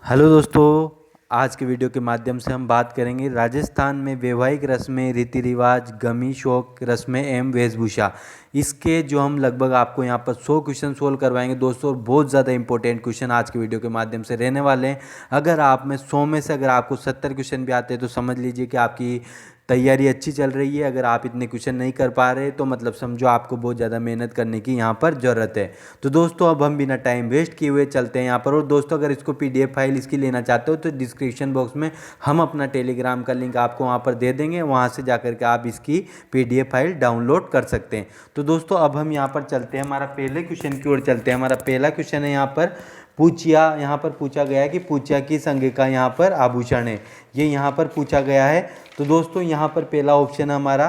Hello दोस्तों, आज के वीडियो के माध्यम से हम बात करेंगे राजस्थान में वैवाहिक रस्में, रीति रिवाज, गमी शौक रस्में एवं वेशभूषा। इसके जो हम लगभग आपको यहाँ पर 100 क्वेश्चन सोल्व करवाएंगे दोस्तों, और बहुत ज़्यादा इंपॉर्टेंट क्वेश्चन आज के वीडियो के माध्यम से रहने वाले हैं। अगर आप में 100 में से अगर आपको 70 क्वेश्चन भी आते हैं तो समझ लीजिए कि आपकी तैयारी अच्छी चल रही है। अगर आप इतने क्वेश्चन नहीं कर पा रहे तो मतलब समझो आपको बहुत ज़्यादा मेहनत करने की यहाँ पर ज़रूरत है। तो दोस्तों अब हम बिना टाइम वेस्ट किए हुए चलते हैं यहाँ पर। और दोस्तों अगर इसको पीडीएफ फाइल इसकी लेना चाहते हो तो डिस्क्रिप्शन बॉक्स में हम अपना टेलीग्राम का लिंक आपको वहाँ पर दे देंगे, वहाँ से जाकर के आप इसकी पीडीएफ फाइल डाउनलोड कर सकते हैं। तो दोस्तों अब हम यहाँ पर चलते हैं, हमारा पहले क्वेश्चन की ओर चलते हैं। हमारा पहला क्वेश्चन है यहाँ पर पूछिया, यहाँ पर पूछा गया है कि पूछिया किस अंग का यहाँ पर आभूषण है, ये यहाँ पर पूछा गया है। तो दोस्तों यहाँ पर पहला ऑप्शन है हमारा,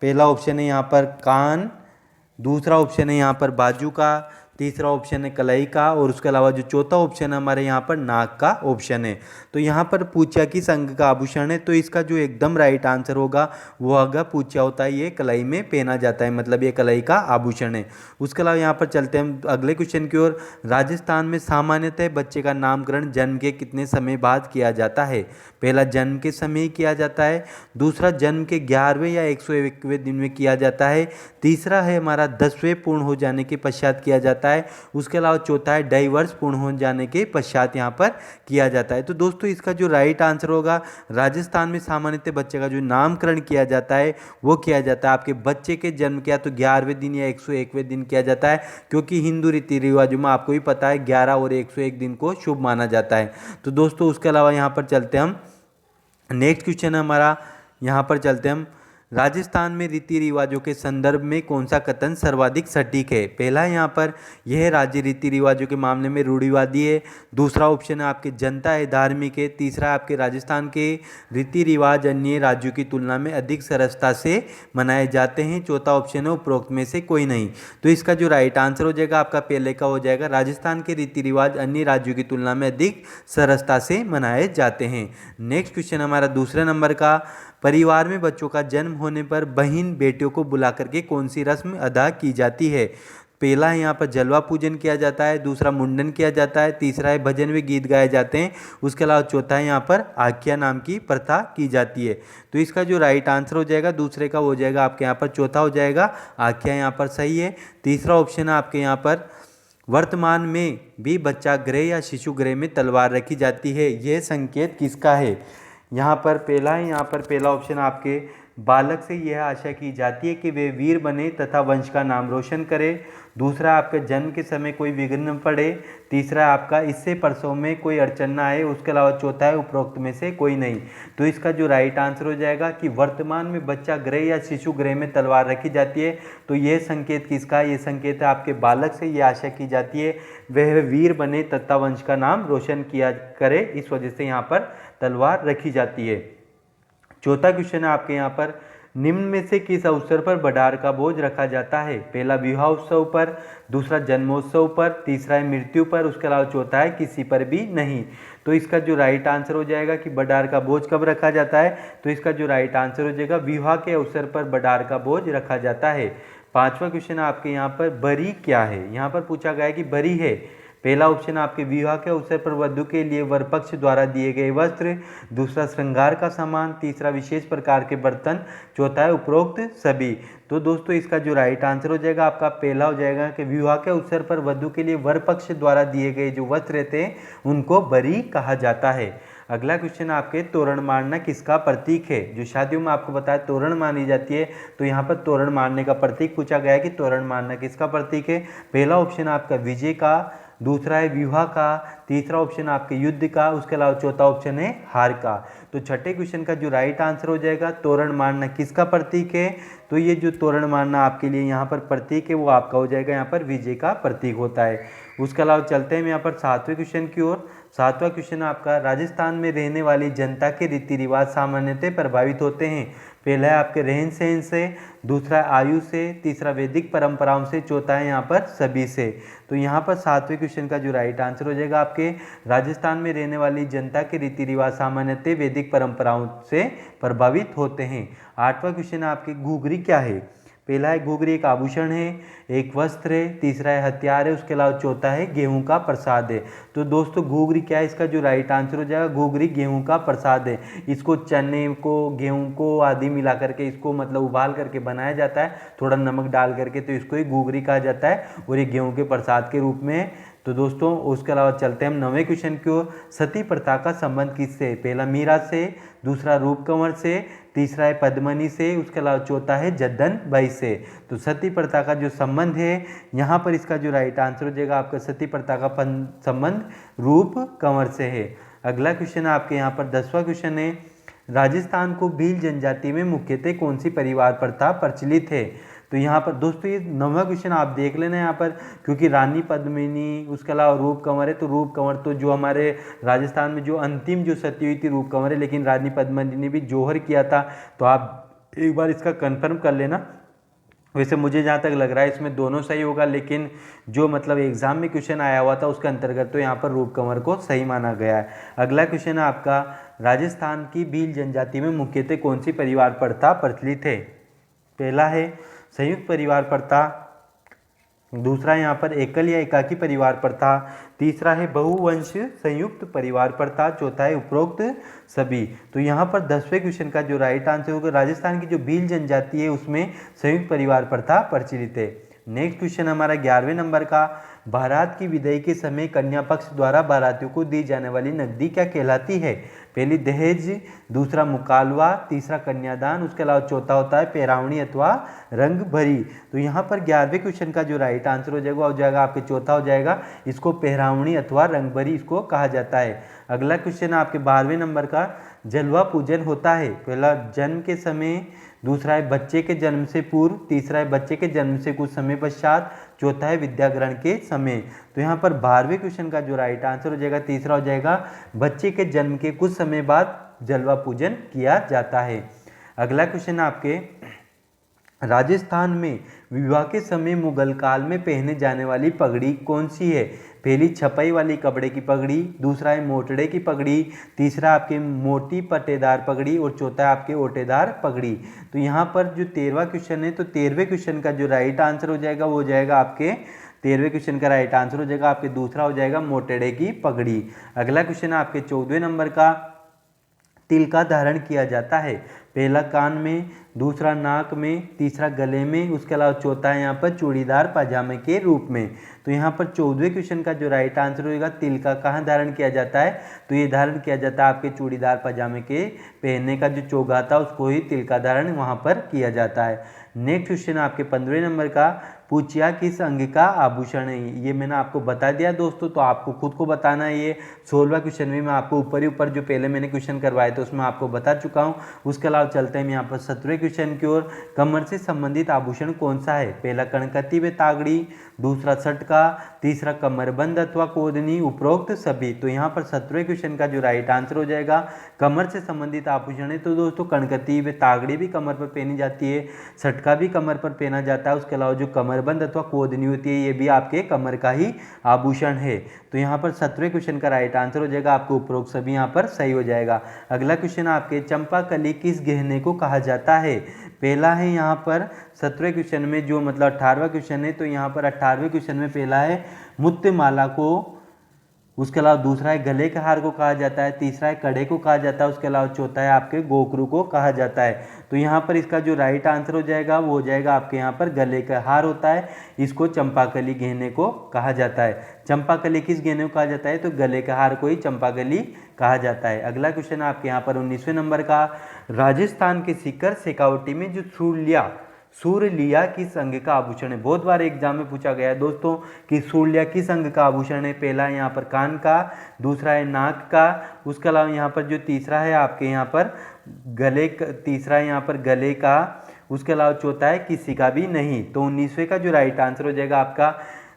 पहला ऑप्शन है यहाँ पर कान, दूसरा ऑप्शन है यहाँ पर बाजू का, तीसरा ऑप्शन है कलाई का, और उसके अलावा जो चौथा ऑप्शन है हमारे यहाँ पर नाक का ऑप्शन है। तो यहाँ पर पूछिया किस अंग का आभूषण है, तो इसका जो एकदम राइट आंसर होगा वो होगा पूछिया होता है, ये कलाई में पहना जाता है, मतलब ये कलाई का आभूषण है। उसके अलावा यहाँ पर चलते हैं अगले क्वेश्चन की ओर। राजस्थान में सामान्यतः बच्चे का नामकरण जन्म के कितने समय बाद किया जाता है? पहला जन्म के समय ही किया जाता है, दूसरा जन्म के 11वें या 101वें दिन में किया जाता है, तीसरा है हमारा 10वें पूर्ण हो जाने के पश्चात किया जाता है, उसके अलावा चौथा है 2.5 वर्ष पूर्ण हो जाने के पश्चात यहाँ पर किया जाता है। तो दोस्तों इसका जो राइट आंसर होगा, राजस्थान में सामान्यतः बच्चे का जो नामकरण किया जाता है वो किया जाता है आपके बच्चे के जन्म के या तो 11वें दिन या 101वें दिन किया जाता है, क्योंकि हिंदू रीति रिवाजों में आपको भी पता है 11 और 101 दिन को शुभ माना जाता है। तो दोस्तों उसके अलावा यहाँ पर चलते हम नेक्स्ट क्वेश्चन है हमारा, यहाँ पर चलते हम राजस्थान में रीति रिवाजों के संदर्भ में कौन सा कथन सर्वाधिक सटीक है? पहला है यहाँ पर यह राज्य रीति रिवाजों के मामले में रूढ़िवादी है, दूसरा ऑप्शन है आपके जनता है धार्मिक है, तीसरा आपके राजस्थान के रीति रिवाज अन्य राज्यों की तुलना में अधिक सरलता से मनाए जाते हैं, चौथा ऑप्शन है उपरोक्त में से कोई नहीं। तो इसका जो राइट आंसर हो जाएगा आपका पहले का हो जाएगा, राजस्थान के रीति रिवाज अन्य राज्यों की तुलना में अधिक सरलता से मनाए जाते हैं। नेक्स्ट क्वेश्चन हमारा दूसरे नंबर का, परिवार में बच्चों का जन्म होने पर बहन बेटियों को बुला करके कौन सी रस्म अदा की जाती है? पहला है यहाँ पर जलवा पूजन किया जाता है, दूसरा मुंडन किया जाता है, तीसरा है भजन व गीत गाए जाते हैं, उसके अलावा चौथा है यहाँ पर आख्या नाम की प्रथा की जाती है। तो इसका जो राइट आंसर हो जाएगा दूसरे का हो जाएगा आपके यहाँ पर चौथा हो जाएगा, आख्या यहाँ पर सही है। तीसरा ऑप्शन है आपके यहाँ पर वर्तमान में भी बच्चा गृह या शिशु गृह में तलवार रखी जाती है, यह संकेत किसका है? यहाँ पर पहला है, यहाँ पर पहला ऑप्शन आपके बालक से यह आशा की जाती है कि वे वीर बने तथा वंश का नाम रोशन करे, दूसरा आपके जन्म के समय कोई विघ्न न पड़े, तीसरा आपका इससे प्रसव में कोई अड़चन न आए, उसके अलावा चौथा है उपरोक्त में से कोई नहीं। तो इसका जो राइट आंसर हो जाएगा कि वर्तमान में बच्चा गृह या शिशु गृह में तलवार रखी जाती है। तो ये संकेत किसका है? ये संकेत है आपके बालक से ये आशा की जाती है वह वीर बने तथा वंश का नाम रोशन किया करे, इस वजह से यहाँ पर तलवार रखी जाती है। चौथा क्वेश्चन है आपके यहाँ पर, निम्न में से किस अवसर पर बडार का बोझ रखा जाता है? पहला विवाह उत्सव पर, दूसरा जन्मोत्सव पर, तीसरा है मृत्यु पर, उसके अलावा चौथा है किसी पर भी नहीं। तो इसका जो राइट आंसर हो जाएगा कि बडार का बोझ कब रखा जाता है, तो इसका जो राइट आंसर हो जाएगा विवाह के अवसर पर बडार का बोझ रखा जाता है। पांचवा क्वेश्चन आपके यहाँ पर, बरी क्या है? यहाँ पर पूछा गया है कि बरी है, पहला ऑप्शन आपके विवाह के अवसर पर वधु के लिए वर पक्ष द्वारा दिए गए वस्त्र, दूसरा श्रृंगार का सामान, तीसरा विशेष प्रकार के बर्तन, चौथा है उपरोक्त सभी। तो दोस्तों इसका जो राइट आंसर हो जाएगा आपका पहला हो जाएगा कि विवाह के अवसर पर वधु के लिए वर पक्ष द्वारा दिए गए जो वस्त्र रहते हैं उनको बरी कहा जाता है। अगला क्वेश्चन आपके, तोरण मारना किसका प्रतीक है? जो शादियों में आपको बताया तोरण मानी जाती है, तो यहाँ पर तोरण मारने का प्रतीक पूछा गया है कि तोरण मारना किसका प्रतीक है? पहला ऑप्शन आपका विजय का, दूसरा है विवाह का, तीसरा ऑप्शन आपके युद्ध का, उसके अलावा चौथा ऑप्शन है हार का। तो छठे क्वेश्चन का जो राइट आंसर हो जाएगा तोरण मारना किसका प्रतीक है? तो ये जो तोरण मारना आपके लिए यहाँ पर प्रतीक है वो आपका हो जाएगा यहाँ पर विजय का प्रतीक होता है। उसके अलावा चलते हैं यहाँ पर सातवें क्वेश्चन की ओर। सातवां क्वेश्चन आपका, राजस्थान में रहने वाली जनता के रीति रिवाज सामान्यतः प्रभावित होते हैं। पहला है आपके रहन सहन से, दूसरा आयु से, तीसरा वैदिक परंपराओं से, चौथा है यहाँ पर सभी से। तो यहाँ पर सातवें क्वेश्चन का जो राइट आंसर हो जाएगा आपके, राजस्थान में रहने वाली जनता के रीति रिवाज सामान्यतः वैदिक परंपराओं से प्रभावित होते हैं। आठवां क्वेश्चन आपके, घुघरी क्या है? पहला है घुघरी एक आभूषण है, एक वस्त्र है, तीसरा है हथियार है, उसके अलावा चौथा है गेहूं का प्रसाद है। तो दोस्तों घुघरी क्या है, इसका जो राइट आंसर हो जाएगा घुघरी गेहूं का प्रसाद है। इसको चने को गेहूं को आदि मिला करके इसको मतलब उबाल करके बनाया जाता है, थोड़ा नमक डाल करके, तो इसको ही घुघरी कहा जाता है और ये गेहूं के प्रसाद के रूप में है। तो दोस्तों उसके अलावा चलते हैं हम 9वें क्वेश्चन की ओर। सती प्रथा का संबंध किससे? पहला मीरा से, दूसरा रूप कंवर से, तीसरा है पद्मनी से, उसके अलावा चौथा है जद्दन भाई से। तो सती प्रथा का जो संबंध है यहाँ पर इसका जो राइट आंसर हो जाएगा आपका सती प्रथा का संबंध रूप कंवर से है। अगला क्वेश्चन आपके यहाँ पर 10वां क्वेश्चन है, राजस्थान को भील जनजाति में मुख्यतः कौन सी परिवार प्रथा प्रचलित है? तो यहाँ पर दोस्तों ये 9वां क्वेश्चन आप देख लेना यहाँ पर, क्योंकि रानी पद्मिनी उसके अलावा रूप कंवर है, तो रूप कंवर तो जो हमारे राजस्थान में जो अंतिम जो सती हुई थी रूप कंवर है, लेकिन रानी पद्मिनी ने भी जौहर किया था। तो आप एक बार इसका कंफर्म कर लेना। वैसे मुझे जहाँ तक लग रहा है इसमें दोनों सही होगा, लेकिन जो मतलब एग्जाम में क्वेश्चन आया हुआ था उसके अंतर्गत तो यहाँ पर रूप कंवर को सही माना गया है। अगला क्वेश्चन है आपका, राजस्थान की भील जनजाति में मुख्यतः कौन सी परिवार प्रथा प्रचलित है? पहला है संयुक्त परिवार प्रथा, दूसरा यहाँ पर एकल या एकाकी परिवार प्रथा, तीसरा है बहुवंश संयुक्त परिवार प्रथा, चौथा है उपरोक्त सभी। तो यहाँ पर 10वें क्वेश्चन का जो राइट आंसर होगा, राजस्थान की जो भील जनजाति है उसमें संयुक्त परिवार प्रथा प्रचलित है। नेक्स्ट क्वेश्चन हमारा 11वें नंबर का, बारात की विदाई के समय कन्या पक्ष द्वारा बारातियों को दी जाने वाली नकदी क्या कहलाती है? पहली दहेज, दूसरा मुकालवा, तीसरा कन्यादान, उसके अलावा चौथा होता है पैरावणी अथवा रंग भरी। तो यहाँ पर 11वें क्वेश्चन का जो राइट आंसर हो जाएगा आपके चौथा हो जाएगा, इसको पैरावणी अथवा रंग भरी इसको कहा जाता है। अगला क्वेश्चन आपके 12वें नंबर का, जलवा पूजन होता है पहला जन्म के समय, दूसरा है बच्चे के जन्म से पूर्व, तीसरा है बच्चे के जन्म से कुछ समय पश्चात, चौथा है विद्या ग्रहण के समय। तो यहाँ पर 12वें क्वेश्चन का जो राइट आंसर हो जाएगा तीसरा हो जाएगा, बच्चे के जन्म के कुछ समय बाद जलवा पूजन किया जाता है। अगला क्वेश्चन आपके, राजस्थान में विवाह के समय मुगल काल में पहने जाने वाली पगड़ी कौन सी है? पहली छपाई वाली कपड़े की पगड़ी, दूसरा है मोटड़े की पगड़ी, तीसरा आपके मोटी पट्टेदार पगड़ी और चौथा है आपके ओटेदार पगड़ी। तो यहाँ पर जो 13वां क्वेश्चन है, तो 13वें क्वेश्चन का जो राइट आंसर हो जाएगा वो हो जाएगा आपके 13वें क्वेश्चन का राइट आंसर हो जाएगा आपके दूसरा हो जाएगा मोटेड़े की पगड़ी। अगला क्वेश्चन है आपके 14वें नंबर का, तिल का धारण किया जाता है पहला कान में, दूसरा नाक में, तीसरा गले में, उसके अलावा चौथा है यहाँ पर चूड़ीदार पाजामे के रूप में। तो यहाँ पर 14वें क्वेश्चन का जो राइट आंसर होगा, तिल का कहाँ धारण किया जाता है? तो ये धारण किया जाता है आपके चूड़ीदार पाजामे के पहनने का जो चोगा था उसको ही तिल का धारण वहाँ पर किया जाता है। नेक्स्ट क्वेश्चन आपके 15वें नंबर का, पूछिया किस अंग का आभूषण है? ये मैंने आपको बता दिया दोस्तों, तो आपको खुद को बताना है। ये 16वां क्वेश्चन भी मैं आपको ऊपर ही ऊपर जो पहले मैंने क्वेश्चन करवाए थे उसमें आपको बता चुका हूँ। उसके अलावा चलते हैं यहाँ पर 17वें क्वेश्चन की ओर, कमर से संबंधित आभूषण कौन सा है? पहला कणकती व तागड़ी, दूसरा सटका, तीसरा कमरबंद अथवा कोदनी, उपरोक्त सभी। तो यहाँ पर 17वें क्वेश्चन का जो राइट आंसर हो जाएगा, कमर से संबंधित आभूषण है तो दोस्तों कणकती व तागड़ी भी कमर पर पहनी जाती है, सटका भी कमर पर पहना जाता है, उसके अलावा जो कमरबंद अथवा कोदनी होती है ये भी आपके कमर का ही आभूषण है। तो यहाँ पर 17वें क्वेश्चन का राइट आंसर हो जाएगा आपको उपरोक्त सभी यहाँ पर सही हो जाएगा। अगला क्वेश्चन आपके, चंपाकली किस गहने को कहा जाता है? पहला है यहाँ पर 17वें क्वेश्चन में जो मतलब 18वां क्वेश्चन है, तो यहाँ पर 18वें क्वेश्चन में पहला है मुत्यमाला को, उसके अलावा दूसरा है गले के हार को कहा जाता है, तीसरा है कड़े को कहा जाता है, उसके अलावा चौथा है आपके गोखरू को कहा जाता है। तो यहाँ पर इसका जो राइट आंसर हो जाएगा वो हो जाएगा आपके यहाँ पर गले का हार होता है, इसको चंपाकली गहने को कहा जाता है। चंपाकली किस गहने को कहा जाता है? तो गले का हार को ही चंपाकली कहा जाता है। अगला क्वेश्चन आपके यहाँ पर 19वें नंबर का, राजस्थान के सीकर शेखावटी में जो सूर्यलिया किस अंग का आभूषण है? बहुत बार एग्जाम में पूछा गया है दोस्तों कि सूर्यलिया किस अंग का आभूषण है। पहला है यहाँ पर कान का, दूसरा है नाक का, उसके अलावा यहाँ पर जो तीसरा है आपके यहाँ पर तीसरा है यहाँ पर गले का, उसके अलावा चौथा है किसी का भी नहीं। तो 19वें का जो राइट आंसर हो जाएगा आपका,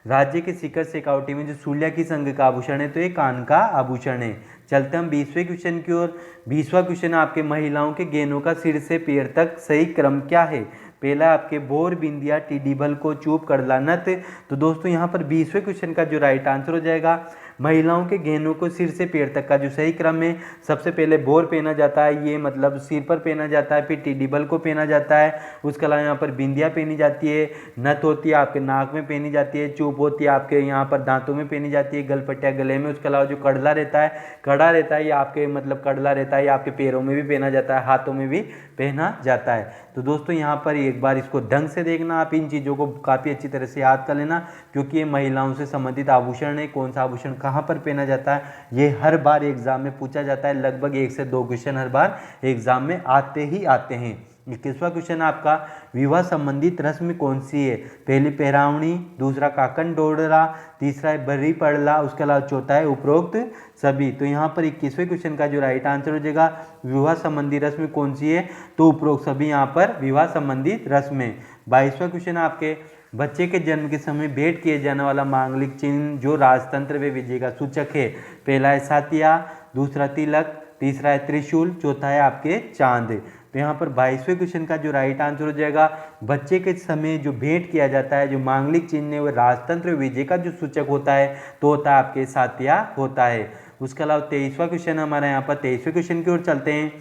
राज्य के शिखर शेखावटी में जो सूर्यलिया किस अंग का आभूषण है? तो ये कान का आभूषण है। चलते हम 20वें क्वेश्चन की ओर। 20वां क्वेश्चन आपके, महिलाओं के गहनों का सिर से पैर तक सही क्रम क्या है? पहला आपके बोर, बिंदिया, टिडी बल को, चूप, कड़ला, नथ। तो दोस्तों यहाँ पर 20वें क्वेश्चन का जो राइट आंसर हो जाएगा, महिलाओं के गहनों को सिर से पैर तक का जो सही क्रम में सबसे पहले बोर पहना जाता है, ये मतलब सिर पर पहना जाता है, फिर टिडिबल को पहना जाता है। उसके अलावा यहाँ पर बिंदिया पहनी जाती है, नथ होती है आपके नाक में पहनी जाती है, चूप होती है आपके यहाँ पर दांतों में पहनी जाती है, गलपट्टिया गले में। उसके अलावा जो कड़ला रहता है, कड़ा रहता है, ये आपके मतलब कड़ला रहता है, ये आपके पैरों में भी पहना जाता है, हाथों में भी पहना जाता है। तो दोस्तों यहाँ पर एक बार इसको ढंग से देखना, आप इन चीज़ों को काफ़ी अच्छी तरह से याद कर लेना, क्योंकि ये महिलाओं से संबंधित आभूषण है। कौन सा आभूषण कहाँ पर पहना जाता है, ये हर बार एग्जाम में पूछा जाता है। लगभग 1 से 2 क्वेश्चन हर बार एग्जाम में आते ही आते हैं। 21वां क्वेश्चन आपका, विवाह संबंधित रस्म कौन सी है? पहली पहरावणी, दूसरा काकन डोडरा, तीसरा है बर्री पड़ला, उसके अलावा चौथा है उपरोक्त सभी। तो यहाँ पर 21वें क्वेश्चन का जो राइट आंसर हो जाएगा, विवाह संबंधी रस्म कौन सी है? तो उपरोक्त सभी यहाँ पर विवाह संबंधित रस्म है। 22वां क्वेश्चन आपके, बच्चे के जन्म के समय भेंट किए जाने वाला मांगलिक चिन्ह जो राजतंत्र व विजय का सूचक है? पहला है सातिया, दूसरा तिलक, तीसरा है त्रिशूल, चौथा है आपके चांद। तो यहाँ पर 22वें क्वेश्चन का जो राइट आंसर हो जाएगा, बच्चे के समय जो भेंट किया जाता है, जो मांगलिक चिन्ह है, वो राजतंत्र विजय का जो सूचक होता है तो होता है आपके सातिया होता है। उसके अलावा 23वां क्वेश्चन हमारा यहाँ पर 23वें क्वेश्चन की ओर चलते हैं।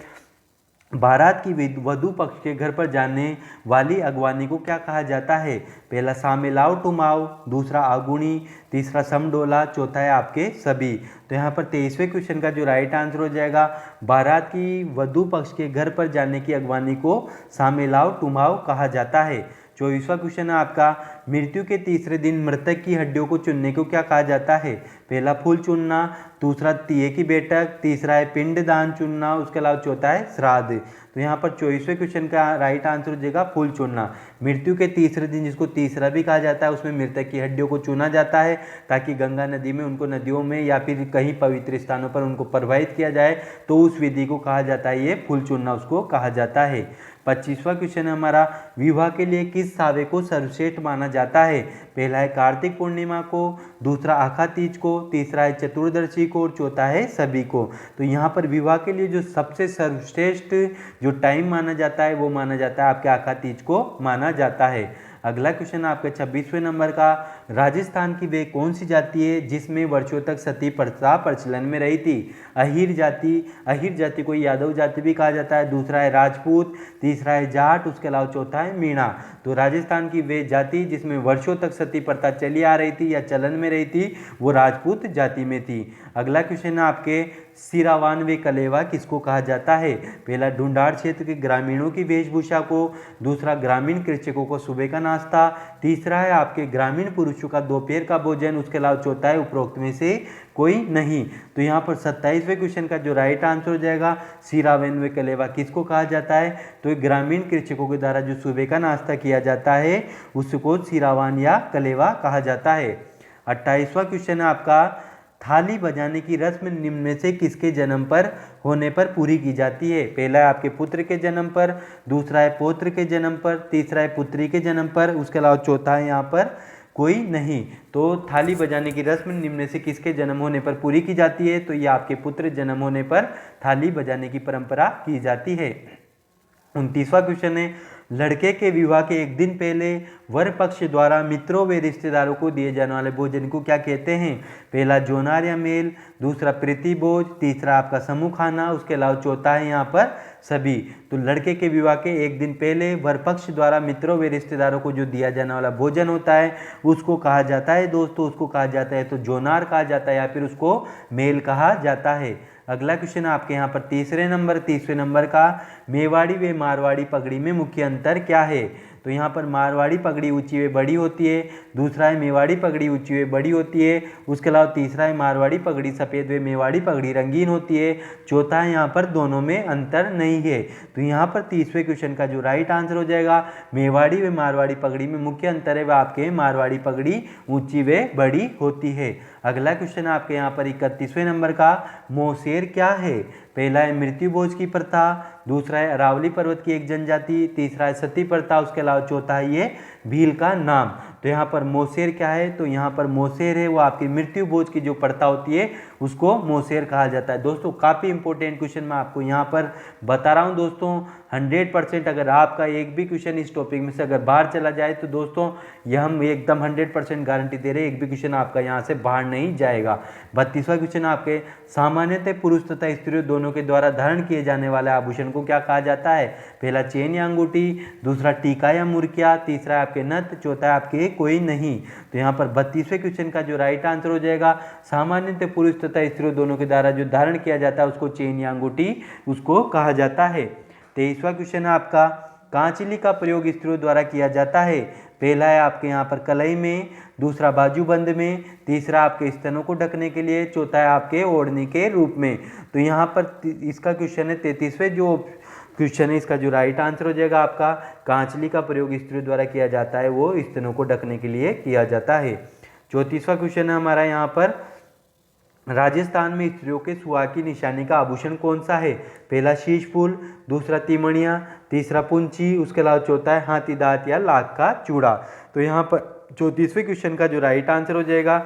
बारात की वधु पक्ष के घर पर जाने वाली अगवानी को क्या कहा जाता है? पहला सामेलाव टुमाव, दूसरा आगुनी, तीसरा समडोला, चौथा है आपके सभी। तो यहाँ पर 23वें क्वेश्चन का जो राइट आंसर हो जाएगा, बारात की वधु पक्ष के घर पर जाने की अगवानी को सामेलाव टुमाव कहा जाता है। 24वां क्वेश्चन है आपका, मृत्यु के तीसरे दिन मृतक की हड्डियों को चुनने को क्या कहा जाता है? पहला फूल चुनना, दूसरा तीये की बैठक, तीसरा है पिंडदान चुनना, उसके अलावा चौथा है श्राद्ध। तो यहाँ पर 24वें क्वेश्चन का राइट आंसर हो जाएगा फूल चुनना। मृत्यु के तीसरे दिन, जिसको तीसरा भी कहा जाता है, उसमें मृतक की हड्डियों को चुना जाता है ताकि गंगा नदी में उनको, नदियों में या फिर कहीं पवित्र स्थानों पर उनको प्रवाहित किया जाए, तो उस विधि को कहा जाता है, ये फूल चुनना उसको कहा जाता है। 25वां क्वेश्चन है हमारा, विवाह के लिए किस सावे को सर्वश्रेष्ठ माना जाता है? पहला है कार्तिक पूर्णिमा को, दूसरा आखा तीज को, तीसरा है चतुर्दशी को और चौथा है सभी को। तो यहाँ पर विवाह के लिए जो सबसे सर्वश्रेष्ठ जो टाइम माना जाता है वो माना जाता है आपके आखा तीज को माना जाता है। अगला क्वेश्चन आपके 26वें नंबर का, राजस्थान की वे कौन सी जाति है जिसमें वर्षों तक सती प्रथा प्रचलन में रही थी? अहीर जाति, अहीर जाति को यादव जाति भी कहा जाता है, दूसरा है राजपूत, तीसरा है जाट, उसके अलावा चौथा है मीणा। तो राजस्थान की वे जाति जिसमें वर्षों तक सती प्रथा चली आ रही थी या चलन में रही थी, वो राजपूत जाति में थी। अगला क्वेश्चन है आपके, सिरावान व कलेवा किसको कहा जाता है? पहला ढूंढाड़ क्षेत्र के ग्रामीणों की वेशभूषा को, दूसरा ग्रामीण कृषकों को सुबह का नाश्ता, तीसरा है आपके ग्रामीण पुरुषों का दोपहर का भोजन, उसके अलावा चौथा है उपरोक्त में से कोई नहीं। तो यहाँ पर 27वें क्वेश्चन का जो राइट आंसर हो जाएगा, सिरावन व कलेवा किसको कहा जाता है? तो ग्रामीण कृषकों के द्वारा जो सुबह का नाश्ता किया जाता है उसको सिरावान या कलेवा कहा जाता है। 28वां क्वेश्चन है आपका, थाली बजाने की रस्म निम्न में से किसके जन्म पर होने पर पूरी की जाती है? पहला है आपके पुत्र के जन्म पर, दूसरा है पौत्र के जन्म पर, तीसरा है पुत्री के जन्म पर, उसके अलावा चौथा है यहाँ पर कोई नहीं। तो थाली बजाने की रस्म निम्न में से किसके जन्म होने पर पूरी की जाती है? तो ये आपके पुत्र जन्म होने पर थाली बजाने की परंपरा की जाती है। 29वां क्वेश्चन है, लड़के के विवाह के एक दिन पहले वर पक्ष द्वारा मित्रों व रिश्तेदारों को दिए जाने वाले भोजन को क्या कहते हैं? पहला जोनार या मेल, दूसरा प्रीति भोज, तीसरा आपका समूह खाना, उसके अलावा चौथा है यहाँ पर सभी। तो लड़के के विवाह के एक दिन पहले वर पक्ष द्वारा मित्रों व रिश्तेदारों को जो दिया जाने वाला भोजन होता है उसको कहा जाता है दोस्तों, उसको कहा जाता है तो जोनार कहा जाता है या फिर उसको मेल कहा जाता है। अगला क्वेश्चन आपके यहाँ पर 30वें नंबर का, मेवाड़ी व मारवाड़ी पगड़ी में मुख्य अंतर क्या है? तो यहाँ पर मारवाड़ी पगड़ी ऊंची व बड़ी होती है, दूसरा है मेवाड़ी पगड़ी ऊंची व बड़ी होती है, उसके अलावा तीसरा है मारवाड़ी पगड़ी सफ़ेद व मेवाड़ी पगड़ी रंगीन होती है, चौथा है यहाँ पर दोनों में अंतर नहीं है। तो यहाँ पर 30वें क्वेश्चन का जो राइट आंसर हो जाएगा, मेवाड़ी व मारवाड़ी पगड़ी में मुख्य अंतर है वह आपके मारवाड़ी पगड़ी ऊंची व बड़ी होती है। अगला क्वेश्चन आपके यहाँ पर 31वें नंबर का, मोसेर क्या है? पहला है मृत्यु भोज की प्रथा, दूसरा है अरावली पर्वत की एक जनजाति, तीसरा है सती प्रथा, उसके अलावा चौथा है ये भील का नाम। तो यहाँ पर मोसेर क्या है? तो यहाँ पर मोसेर है वो आपकी मृत्यु भोज की जो प्रथा होती है उसको मोसेर कहा जाता है। दोस्तों काफ़ी इंपॉर्टेंट क्वेश्चन मैं आपको यहाँ पर बता रहा हूँ दोस्तों, 100% अगर आपका एक भी क्वेश्चन इस टॉपिक में से अगर बाहर चला जाए तो दोस्तों यह हम एकदम 100% गारंटी दे रहे हैं, एक भी क्वेश्चन आपका यहाँ से बाहर नहीं जाएगा। 32वां क्वेश्चन आपके, सामान्यतः पुरुष तथा स्त्रियों दोनों के द्वारा धारण किए जाने वाले आभूषण को क्या कहा जाता है? पहला चेन या अंगूठी, दूसरा टीका या मुर्किया, तीसरा है आपके नथ, चौथा है आपके कोई नहीं। तो यहाँ पर 32वें क्वेश्चन का जो राइट आंसर हो जाएगा, सामान्यतः पुरुष तथा स्त्रियों दोनों के द्वारा जो धारण किया जाता है उसको चेन या अंगूठी उसको कहा जाता है। 23वां क्वेश्चन है आपका, कांचिली का प्रयोग स्त्रियों द्वारा किया जाता है। पहला है आपके यहाँ पर कलाई में, दूसरा बाजूबंद में, तीसरा आपके स्तनों को ढकने के लिए, चौथा है आपके ओढ़ने के रूप में। तो यहाँ पर इसका क्वेश्चन है 33वें जो क्वेश्चन है, इसका जो राइट आंसर हो जाएगा आपका, कांचली का प्रयोग स्त्रियों द्वारा किया जाता है, वो स्तनों को ढकने के लिए किया जाता है। 34वां क्वेश्चन है हमारा यहाँ पर, राजस्थान में स्त्रियों के सुहाग की निशानी का आभूषण कौन सा है? पहला शीश फूल, दूसरा तिमणिया, तीसरा पुंची, उसके अलावा चौथा है हाथी दांत या लाख का चूड़ा। तो यहाँ पर 34वें क्वेश्चन का जो राइट आंसर हो जाएगा,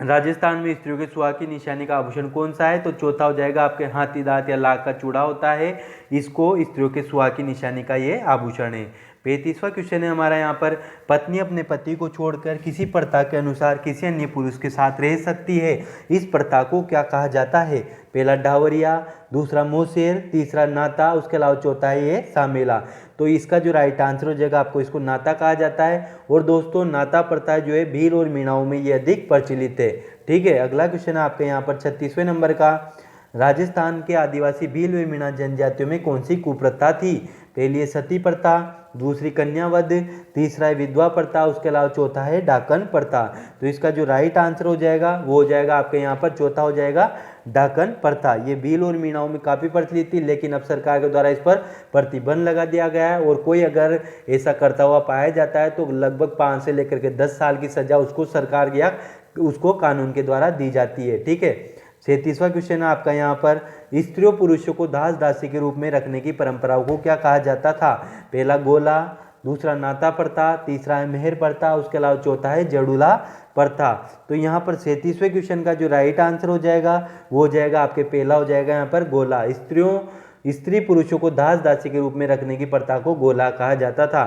राजस्थान में स्त्रियों के सुहाग की निशानी का आभूषण कौन सा है? तो चौथा हो जाएगा आपके हाथी दांत या लाख का चूड़ा होता है, इसको स्त्रियों के सुहाग की निशानी का ये आभूषण है। 35वां क्वेश्चन है हमारा यहाँ पर, पत्नी अपने पति को छोड़कर किसी प्रथा के अनुसार किसी अन्य पुरुष के साथ रह सकती है, इस प्रथा को क्या कहा जाता है? पहला डावरिया, दूसरा मोसेर, तीसरा नाता, उसके अलावा चौथा है ये सामेला। तो इसका जो राइट आंसर हो जाएगा आपको, इसको नाता कहा जाता है। और दोस्तों नाता प्रथा जो है भील और मीणाओं में ये अधिक प्रचलित है। ठीक है, अगला क्वेश्चन है आपके यहाँ पर 36वें नंबर का, राजस्थान के आदिवासी भील व मीणा जनजातियों में कौन सी कुप्रथा थी? पहली है सती प्रथा, दूसरी कन्यावध, तीसरा है विधवा प्रथा, उसके अलावा चौथा है डाकन प्रथा। तो इसका जो राइट आंसर हो जाएगा वो हो जाएगा आपके यहाँ पर चौथा हो जाएगा डाकन प्रथा। ये भील और मीणाओं में काफ़ी प्रचलित थी, लेकिन अब सरकार के द्वारा इस पर प्रतिबंध लगा दिया गया है, और कोई अगर ऐसा करता हुआ पाया जाता है तो लगभग 5 से लेकर के 10 साल की सजा उसको सरकार या उसको कानून के द्वारा दी जाती है। ठीक है, 37वां क्वेश्चन है आपका यहाँ पर, स्त्रियों पुरुषों को दास दासी के रूप में रखने की परंपराओं को क्या कहा जाता था? पहला गोला, दूसरा नाता प्रथा, तीसरा है मेहर प्रथा, उसके अलावा चौथा है जड़ूला प्रथा। तो यहाँ पर 37वें क्वेश्चन का जो राइट आंसर हो जाएगा वो हो जाएगा आपके पहला हो जाएगा यहाँ पर गोला। स्त्री पुरुषों को दास दासी के रूप में रखने की प्रथा को गोला कहा जाता था।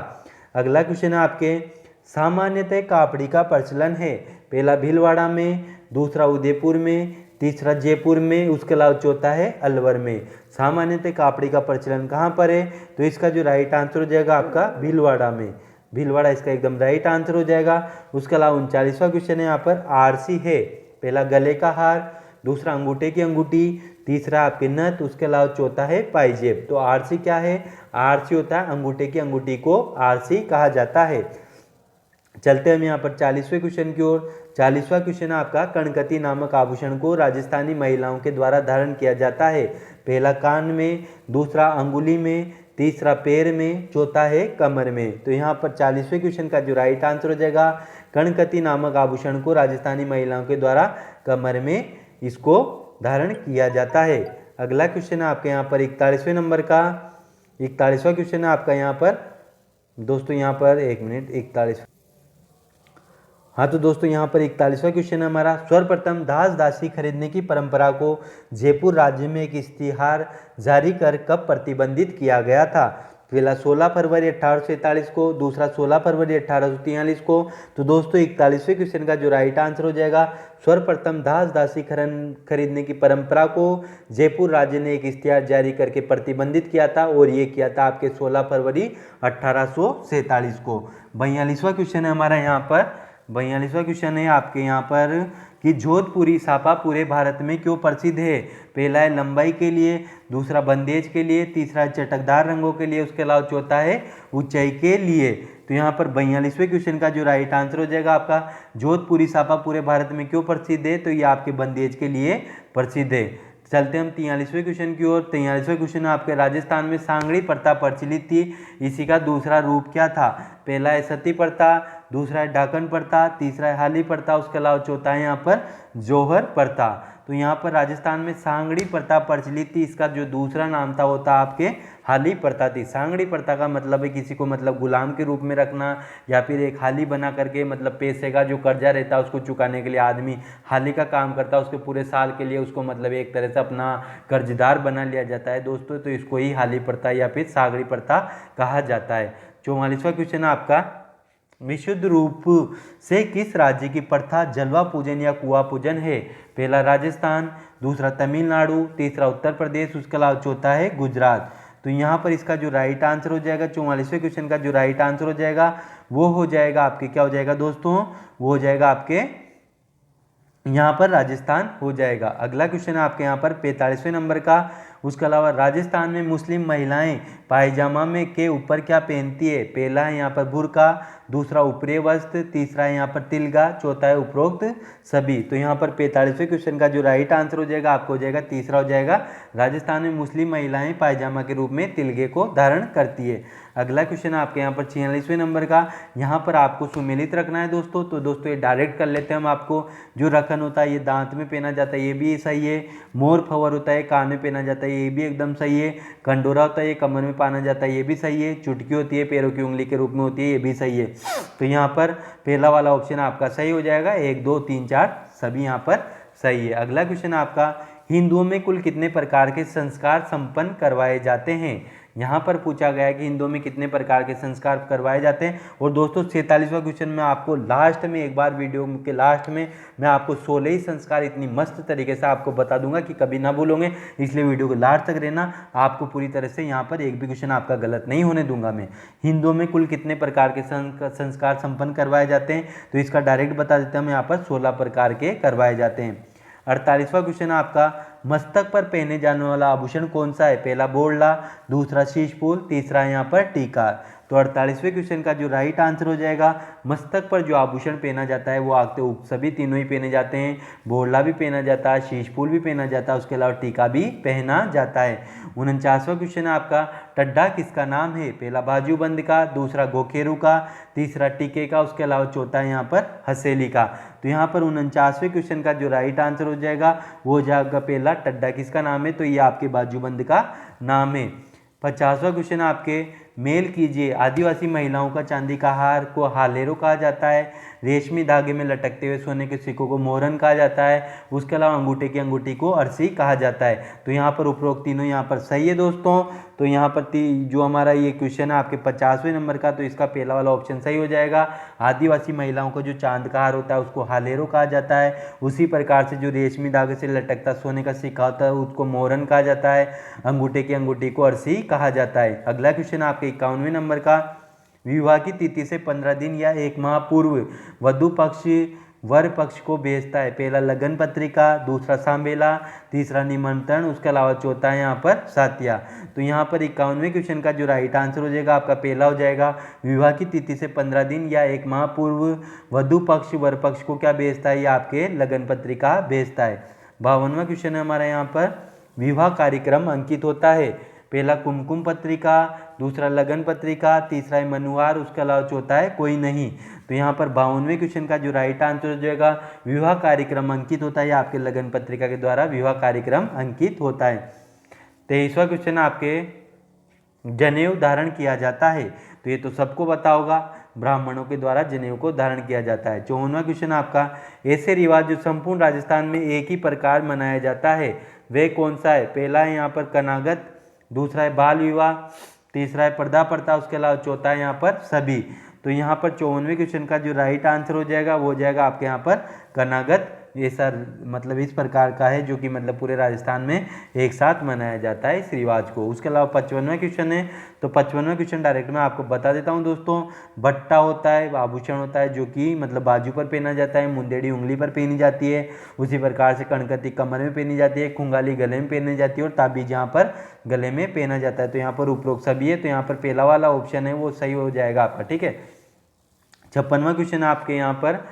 अगला क्वेश्चन है आपके, सामान्यतः कापड़ी का प्रचलन है। पहला भीलवाड़ा में, दूसरा उदयपुर में, तीसरा जयपुर में, उसके अलावा चौथा है अलवर में। सामान्यतः कापड़ी का प्रचलन कहाँ पर है? तो इसका जो राइट आंसर हो जाएगा आपका भीलवाड़ा में। भीलवाड़ा इसका एकदम राइट आंसर हो जाएगा। उसके अलावा 39वां क्वेश्चन है यहाँ पर, आरसी है। पहला गले का हार, दूसरा अंगूठे की अंगूठी, तीसरा आपके नथ, उसके अलावा चौथा है पाइजेब। तो आरसी क्या है? आरसी होता है अंगूठे की अंगूठी को आरसी कहा जाता है। चलते हैं हम यहाँ पर 40वें क्वेश्चन की ओर। 40वां क्वेश्चन है आपका, कणकती नामक आभूषण को राजस्थानी महिलाओं के द्वारा धारण किया जाता है। पहला कान में, दूसरा अंगुली में, तीसरा पैर में, चौथा है कमर में। तो यहाँ पर 40वें क्वेश्चन का जो राइट आंसर हो जाएगा, कणकती नामक आभूषण को राजस्थानी महिलाओं के द्वारा कमर में इसको धारण किया जाता है। अगला क्वेश्चन है आपके यहाँ पर 41वें नंबर का। 41वां क्वेश्चन है आपका यहाँ पर दोस्तों, यहाँ पर 1 मिनट, 41। हाँ तो दोस्तों यहाँ पर 41वां क्वेश्चन है हमारा, सर्वप्रथम दास दासी खरीदने की परंपरा को जयपुर राज्य में एक इश्तिहार जारी कर कब प्रतिबंधित किया गया था? पहला 16 फरवरी 1847 को, दूसरा 16 फरवरी 1843 को। तो दोस्तों 41वें क्वेश्चन का जो राइट आंसर हो जाएगा, सर्वप्रथम दास दासी खरीदने की परंपरा को जयपुर राज्य ने एक इश्तिहार जारी करके प्रतिबंधित किया था, और ये किया था आपके 16 फरवरी 1847 को। 42वां क्वेश्चन है हमारा यहाँ पर, 42वां क्वेश्चन है आपके यहाँ पर कि जोधपुरी साफा पूरे भारत में क्यों प्रसिद्ध है? पहला है लंबाई के लिए, दूसरा बंदेज के लिए, तीसरा है चटकदार रंगों के लिए, उसके अलावा चौथा है ऊंचाई के लिए। तो यहाँ पर 42वें क्वेश्चन का जो राइट आंसर हो जाएगा आपका, जोधपुरी साफा पूरे भारत में क्यों प्रसिद्ध है? तो ये आपके बंदेज के लिए प्रसिद्ध है। चलते हम 43वें क्वेश्चन की ओर। 43वें क्वेश्चन आपके, राजस्थान में सांगड़ी प्रथा प्रचलित थी, इसी का दूसरा रूप क्या था? पहला है सती प्रथा, दूसरा है डाकन प्रथा, तीसरा है हाली प्रथा, उसके अलावा चौथा है यहाँ पर जौहर प्रथा। तो यहाँ पर राजस्थान में सांगड़ी प्रथा प्रचलित थी, इसका जो दूसरा नाम था वो था आपके हाली प्रथा थी। सांगड़ी प्रथा का मतलब है किसी को मतलब गुलाम के रूप में रखना, या फिर एक हाली बना करके मतलब पैसे का जो कर्जा रहता है उसको चुकाने के लिए आदमी हाली का काम करता है, उसके पूरे साल के लिए उसको मतलब एक तरह से अपना कर्जदार बना लिया जाता है दोस्तों, तो इसको ही हाली प्रथा या फिर सांगड़ी प्रथा कहा जाता है। 44वां क्वेश्चन है आपका, विशुद्ध रूप से किस राज्य की प्रथा जलवा पूजन या कुआं पूजन है? पहला राजस्थान, दूसरा तमिलनाडु, तीसरा उत्तर प्रदेश, उसके अलावा चौथा है गुजरात। तो यहाँ पर इसका जो राइट आंसर हो जाएगा 44वें क्वेश्चन का जो राइट आंसर हो जाएगा वो हो जाएगा आपके, क्या हो जाएगा दोस्तों, वो हो जाएगा आपके यहाँ पर राजस्थान हो जाएगा। अगला क्वेश्चन है आपके यहाँ पर 45वें नंबर का, उसके अलावा राजस्थान में मुस्लिम महिलाएं पायजामा में के ऊपर क्या पहनती है? पहला है यहाँ पर बुर्का, दूसरा ऊपरी वस्त्र, तीसरा है यहाँ पर तिलगा, चौथा है उपरोक्त सभी। तो यहाँ पर 45वें क्वेश्चन का जो राइट आंसर हो जाएगा आपको हो जाएगा तीसरा हो जाएगा, राजस्थान में मुस्लिम महिलाएं पायजामा के रूप में तिलगे को धारण करती है। अगला क्वेश्चन है आपके यहाँ पर 46वें नंबर का, यहाँ पर आपको सुमेलित रखना है दोस्तों। तो दोस्तों ये डायरेक्ट कर लेते हैं हम, आपको जो रखन होता है ये दांत में पहना जाता है, ये भी सही है। मोर फवर होता है कान में पहना जाता है, ये भी एकदम सही है। कंडोरा होता है ये कमर में पहना जाता है, ये भी सही है। चुटकी होती है पैरों की उंगली के रूप में होती है, ये भी सही है। तो यहाँ पर पहला वाला ऑप्शन आपका सही हो जाएगा, 1 2 3 4 सभी यहाँ पर सही है। अगला क्वेश्चन आपका, हिंदुओं में कुल कितने प्रकार के संस्कार संपन्न करवाए जाते हैं? यहाँ पर पूछा गया है कि हिंदुओं में कितने प्रकार के संस्कार करवाए जाते हैं। और दोस्तों 46वां क्वेश्चन में आपको लास्ट में एक बार वीडियो के लास्ट में मैं आपको 16 ही संस्कार इतनी मस्त तरीके से आपको बता दूंगा कि कभी ना भूलोगे, इसलिए वीडियो को लास्ट तक रहना, आपको पूरी तरह से यहाँ पर एक भी क्वेश्चन आपका गलत नहीं होने दूंगा मैं। हिंदुओं में कुल कितने प्रकार के संस्कार संपन्न करवाए जाते हैं? तो इसका डायरेक्ट बता देते हैं हम, यहाँ पर 16 प्रकार के करवाए जाते हैं। 48वां क्वेश्चन आपका, मस्तक पर पहने जाने वाला आभूषण कौन सा है? पहला बोड़ला, दूसरा शीशफूल, तीसरा यहाँ पर टीका। तो 48वें क्वेश्चन का जो राइट आंसर हो जाएगा, मस्तक पर जो आभूषण पहना जाता है वो आगते सभी तीनों ही पहने जाते हैं। बोड़ला भी पहना जाता है, शीशफूल भी पहना जाता है, उसके अलावा टीका भी पहना जाता है। 49वां क्वेश्चन है आपका, टड्डा किसका नाम है? पहला बाजूबंद का, दूसरा गोखेरू का, तीसरा टीके का, उसके अलावा चौथा यहाँ पर हसेली का। तो यहाँ पर 49वें क्वेश्चन का जो राइट आंसर हो जाएगा वो हो जाएगा पहला, टड्डा किसका नाम है? तो ये आपके बाजूबंद का नाम है। 50वां क्वेश्चन आपके, मेल कीजिए, आदिवासी महिलाओं का चांदी का हार को हालेरो कहा जाता है, रेशमी धागे में लटकते हुए सोने के सिक्कों को मोहरन कहा जाता है, उसके अलावा अंगूठे की अंगूठी को अरसी कहा जाता है। तो यहाँ पर उपरोक्त तीनों यहाँ पर सही है दोस्तों। तो यहाँ पर जो हमारा ये क्वेश्चन है आपके 50वें नंबर का, तो इसका पहला वाला ऑप्शन सही हो जाएगा। आदिवासी महिलाओं को जो चांद का हार होता है उसको हालेरो कहा जाता है, उसी प्रकार से जो रेशमी धागे से लटकता सोने का सिक्का होता है उसको मोहरन कहा जाता है, अंगूठे की अंगूठी को अरसी कहा जाता है। अगला क्वेश्चन आपके 51वें नंबर का, विवाह की तिथि से 15 दिन या 1 माह पूर्व वधु पक्ष वर पक्ष को भेजता है। पहला लगन पत्रिका, दूसरा सांबेला, तीसरा निमंत्रण, उसके अलावा चौथा है यहाँ पर सातिया। तो यहाँ पर 51वें क्वेश्चन का जो राइट आंसर हो जाएगा आपका पहला हो जाएगा, विवाह की तिथि से 15 दिन या 1 माह पूर्व वधु पक्ष वर पक्ष को क्या भेजता है? ये आपके लगन पत्रिका भेजता है। 52वां क्वेश्चन है हमारा यहाँ पर, विवाह कार्यक्रम अंकित होता है। पहला कुमकुम पत्रिका, दूसरा लगन पत्रिका, तीसरा है मनुहार, उसके अलावा चौथा है कोई नहीं। तो यहाँ पर 52वें क्वेश्चन का जो राइट आंसर हो जाएगा, विवाह कार्यक्रम अंकित होता है, आपके लगन पत्रिका के द्वारा विवाह कार्यक्रम अंकित होता है। 23वां क्वेश्चन आपके, जनेऊ धारण किया जाता है। तो ये तो सबको पता होगा, ब्राह्मणों के द्वारा जनेऊ को धारण किया जाता है। 54वां क्वेश्चन आपका, ऐसे रिवाज जो संपूर्ण राजस्थान में एक ही प्रकार मनाया जाता है वे कौन सा है? पहला है यहाँ पर कनागत, दूसरा है बाल विवाह, तीसरा है पर्दा प्रथा, उसके अलावा चौथा है यहाँ पर सभी। तो यहाँ पर 54वें क्वेश्चन का जो राइट आंसर हो जाएगा वो हो जाएगा आपके यहाँ पर कनागत। ये सर मतलब इस प्रकार का है जो कि मतलब पूरे राजस्थान में एक साथ मनाया जाता है इस रिवाज को। उसके अलावा 55वां क्वेश्चन है, तो 55वां क्वेश्चन डायरेक्ट मैं आपको बता देता हूँ दोस्तों। बट्टा होता है, आभूषण होता है जो कि मतलब बाजू पर पहना जाता है, मुंदेड़ी उंगली पर पहनी जाती है, उसी प्रकार से कणकती कमर में पहनी जाती है, खुंगाली गले में पहनी जाती है और ताबीज यहाँ पर गले में पहना जाता है। तो यहाँ पर उपरोक्त सभी है, तो यहाँ पर पहला वाला ऑप्शन है वो सही हो जाएगा आपका, ठीक है। 56वां क्वेश्चन आपके यहाँ पर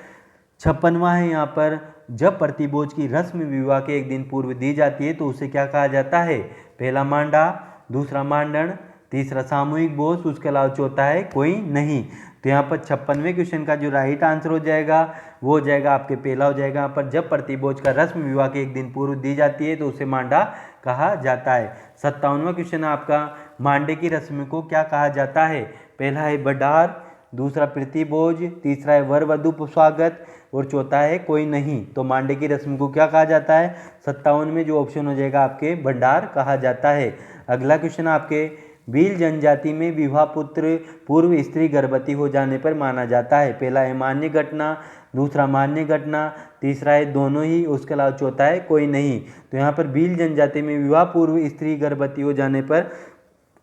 56वां है यहाँ पर, जब प्रतिभोज की रस्म विवाह के एक दिन पूर्व दी जाती है तो उसे क्या कहा जाता है? पहला मांडा, दूसरा मांडन, तीसरा सामूहिक भोज, उसके अलावा चौथा है कोई नहीं। तो यहाँ पर 56वें क्वेश्चन का जो राइट आंसर हो जाएगा वो हो जाएगा आपके पहला हो जाएगा यहाँ पर, जब प्रतिभोज का रस्म विवाह के एक दिन पूर्व दी जाती है तो उसे मांडा कहा जाता है। 57वां क्वेश्चन आपका, मांडे की रस्म को क्या कहा जाता है? पहला है भंडार, दूसरा प्रतिभोज, तीसरा है वर वधु स्वागत और चौथा है कोई नहीं। तो मांडे की रस्म को क्या कहा जाता है? 57 में जो ऑप्शन हो जाएगा आपके भंडार कहा जाता है। अगला क्वेश्चन आपके, भील जनजाति में विवाह पुत्र पूर्व स्त्री गर्भवती हो जाने पर माना जाता है। पहला है मान्य घटना, दूसरा मान्य घटना, तीसरा है दोनों ही, उसके अलावा चौथा है कोई नहीं। तो यहाँ पर भील जनजाति में विवाह पूर्व स्त्री गर्भवती हो जाने पर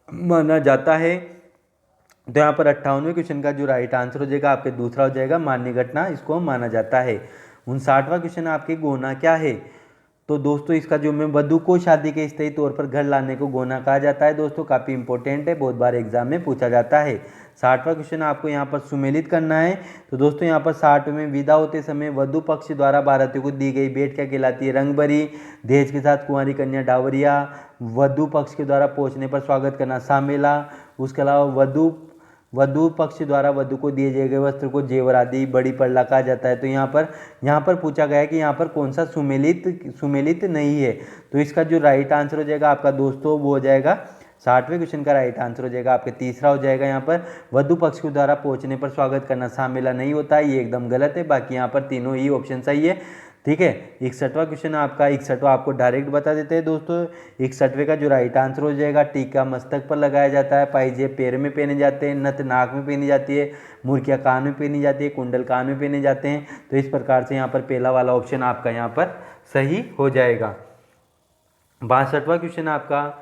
माना जाता है। तो यहाँ पर 58वें क्वेश्चन का जो राइट आंसर हो जाएगा आपके दूसरा हो जाएगा मान्य घटना, इसको माना जाता है। 59वां क्वेश्चन आपके, गोना क्या है? तो दोस्तों इसका जो मैं वधु को शादी के स्थायी तौर पर घर लाने को गोना कहा जाता है। दोस्तों काफ़ी इंपॉर्टेंट है, बहुत बार एग्जाम में पूछा जाता है। 60वां क्वेश्चन आपको यहाँ पर सुमेलित करना है। तो दोस्तों यहाँ पर 60 में विदा होते समय वधु पक्ष द्वारा बारातियों को दी गई भेंट क्या कहलाती है? रंग भरी, दहेज के साथ कुंवारी कन्या डावरिया, वधु पक्ष के द्वारा पहुँचने पर स्वागत करना सामेला, उसके अलावा वधु पक्ष द्वारा वधु को दिए गए वस्त्र को जेवर आदि बड़ी पड़ला कहा जाता है। तो यहाँ पर पूछा गया है कि यहाँ पर कौन सा सुमेलित नहीं है। तो इसका जो राइट आंसर हो जाएगा आपका दोस्तों वो हो जाएगा 60वें क्वेश्चन का राइट आंसर हो जाएगा आपके तीसरा हो जाएगा। यहाँ पर वधु पक्ष के द्वारा पहुंचने पर स्वागत करना शामिला नहीं होता है, ये एकदम गलत है। बाकी यहाँ पर तीनों ही ऑप्शन सही है, ठीक है। 61वां क्वेश्चन आपका, 61वां आपको डायरेक्ट बता देते हैं दोस्तों। 61वें का जो राइट आंसर हो जाएगा, टीका मस्तक पर लगाया जाता है, पायजेब पैर में पहने जाते हैं, नथ नाक में पहनी जाती है, मुर्किया कान में पहनी जाती है, कुंडल कान में पहने जाते हैं। तो इस प्रकार से यहाँ पर पहला वाला ऑप्शन आपका यहाँ पर सही हो जाएगा। 62वां क्वेश्चन आपका,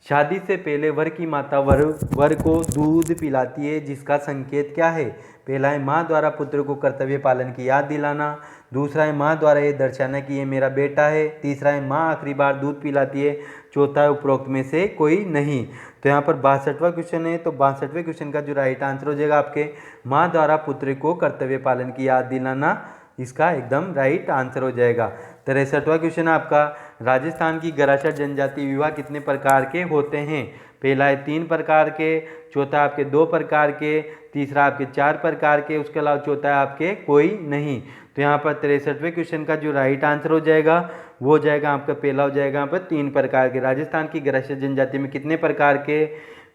शादी से पहले वर की माता वर को दूध पिलाती है जिसका संकेत क्या है? पहला है माँ द्वारा पुत्र को कर्तव्य पालन की याद दिलाना, दूसरा है माँ द्वारा ये दर्शाना कि ये मेरा बेटा है, तीसरा है माँ आखिरी बार दूध पिलाती है, चौथा है उपरोक्त में से कोई नहीं। तो यहाँ पर 62वां क्वेश्चन है। तो 62वें क्वेश्चन का जो राइट आंसर हो जाएगा आपके, माँ द्वारा पुत्र को कर्तव्य पालन की याद दिलाना, इसका एकदम राइट आंसर हो जाएगा। 63वां क्वेश्चन आपका, राजस्थान की गरासिया जनजाति विवाह कितने प्रकार के होते हैं? पहला है 3 प्रकार के, चौथा आपके 2 प्रकार के, तीसरा आपके 4 प्रकार के, उसके अलावा चौथा है आपके कोई नहीं। तो यहाँ पर 63वें क्वेश्चन का जो राइट आंसर हो जाएगा वो हो जाएगा आपका पहला हो जाएगा यहाँ पर 3 प्रकार के। राजस्थान की गरासिया जनजाति में कितने प्रकार के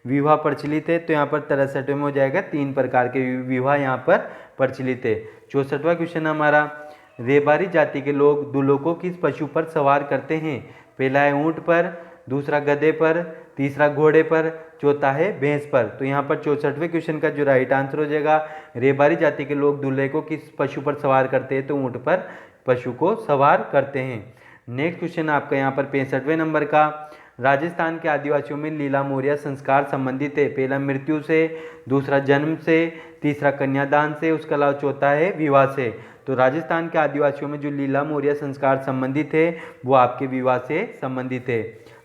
विवाह प्रचलित है? तो यहाँ पर 63वें में हो जाएगा 3 प्रकार के विवाह यहाँ पर प्रचलित है। 64वां क्वेश्चन हमारा, रेबारी जाति के लोग दूल्हों को किस पशु पर सवार करते हैं? पहला है ऊंट पर, दूसरा गधे पर, तीसरा घोड़े पर, चौथा है भैंस पर। तो यहाँ पर 64वें क्वेश्चन का जो राइट आंसर हो जाएगा, रेबारी जाति के लोग दूल्हे को किस पशु पर सवार करते हैं? तो ऊंट पर पशु को सवार करते हैं। नेक्स्ट क्वेश्चन आपका यहाँ पर 65वें नंबर का, राजस्थान के आदिवासियों में लीला मोरिया संस्कार संबंधित है। पहला मृत्यु से, दूसरा जन्म से, तीसरा कन्यादान से, उसके अलावा चौथा है विवाह से। तो राजस्थान के आदिवासियों में जो लीला मोरिया संस्कार संबंधित है वो आपके विवाह से संबंधित है।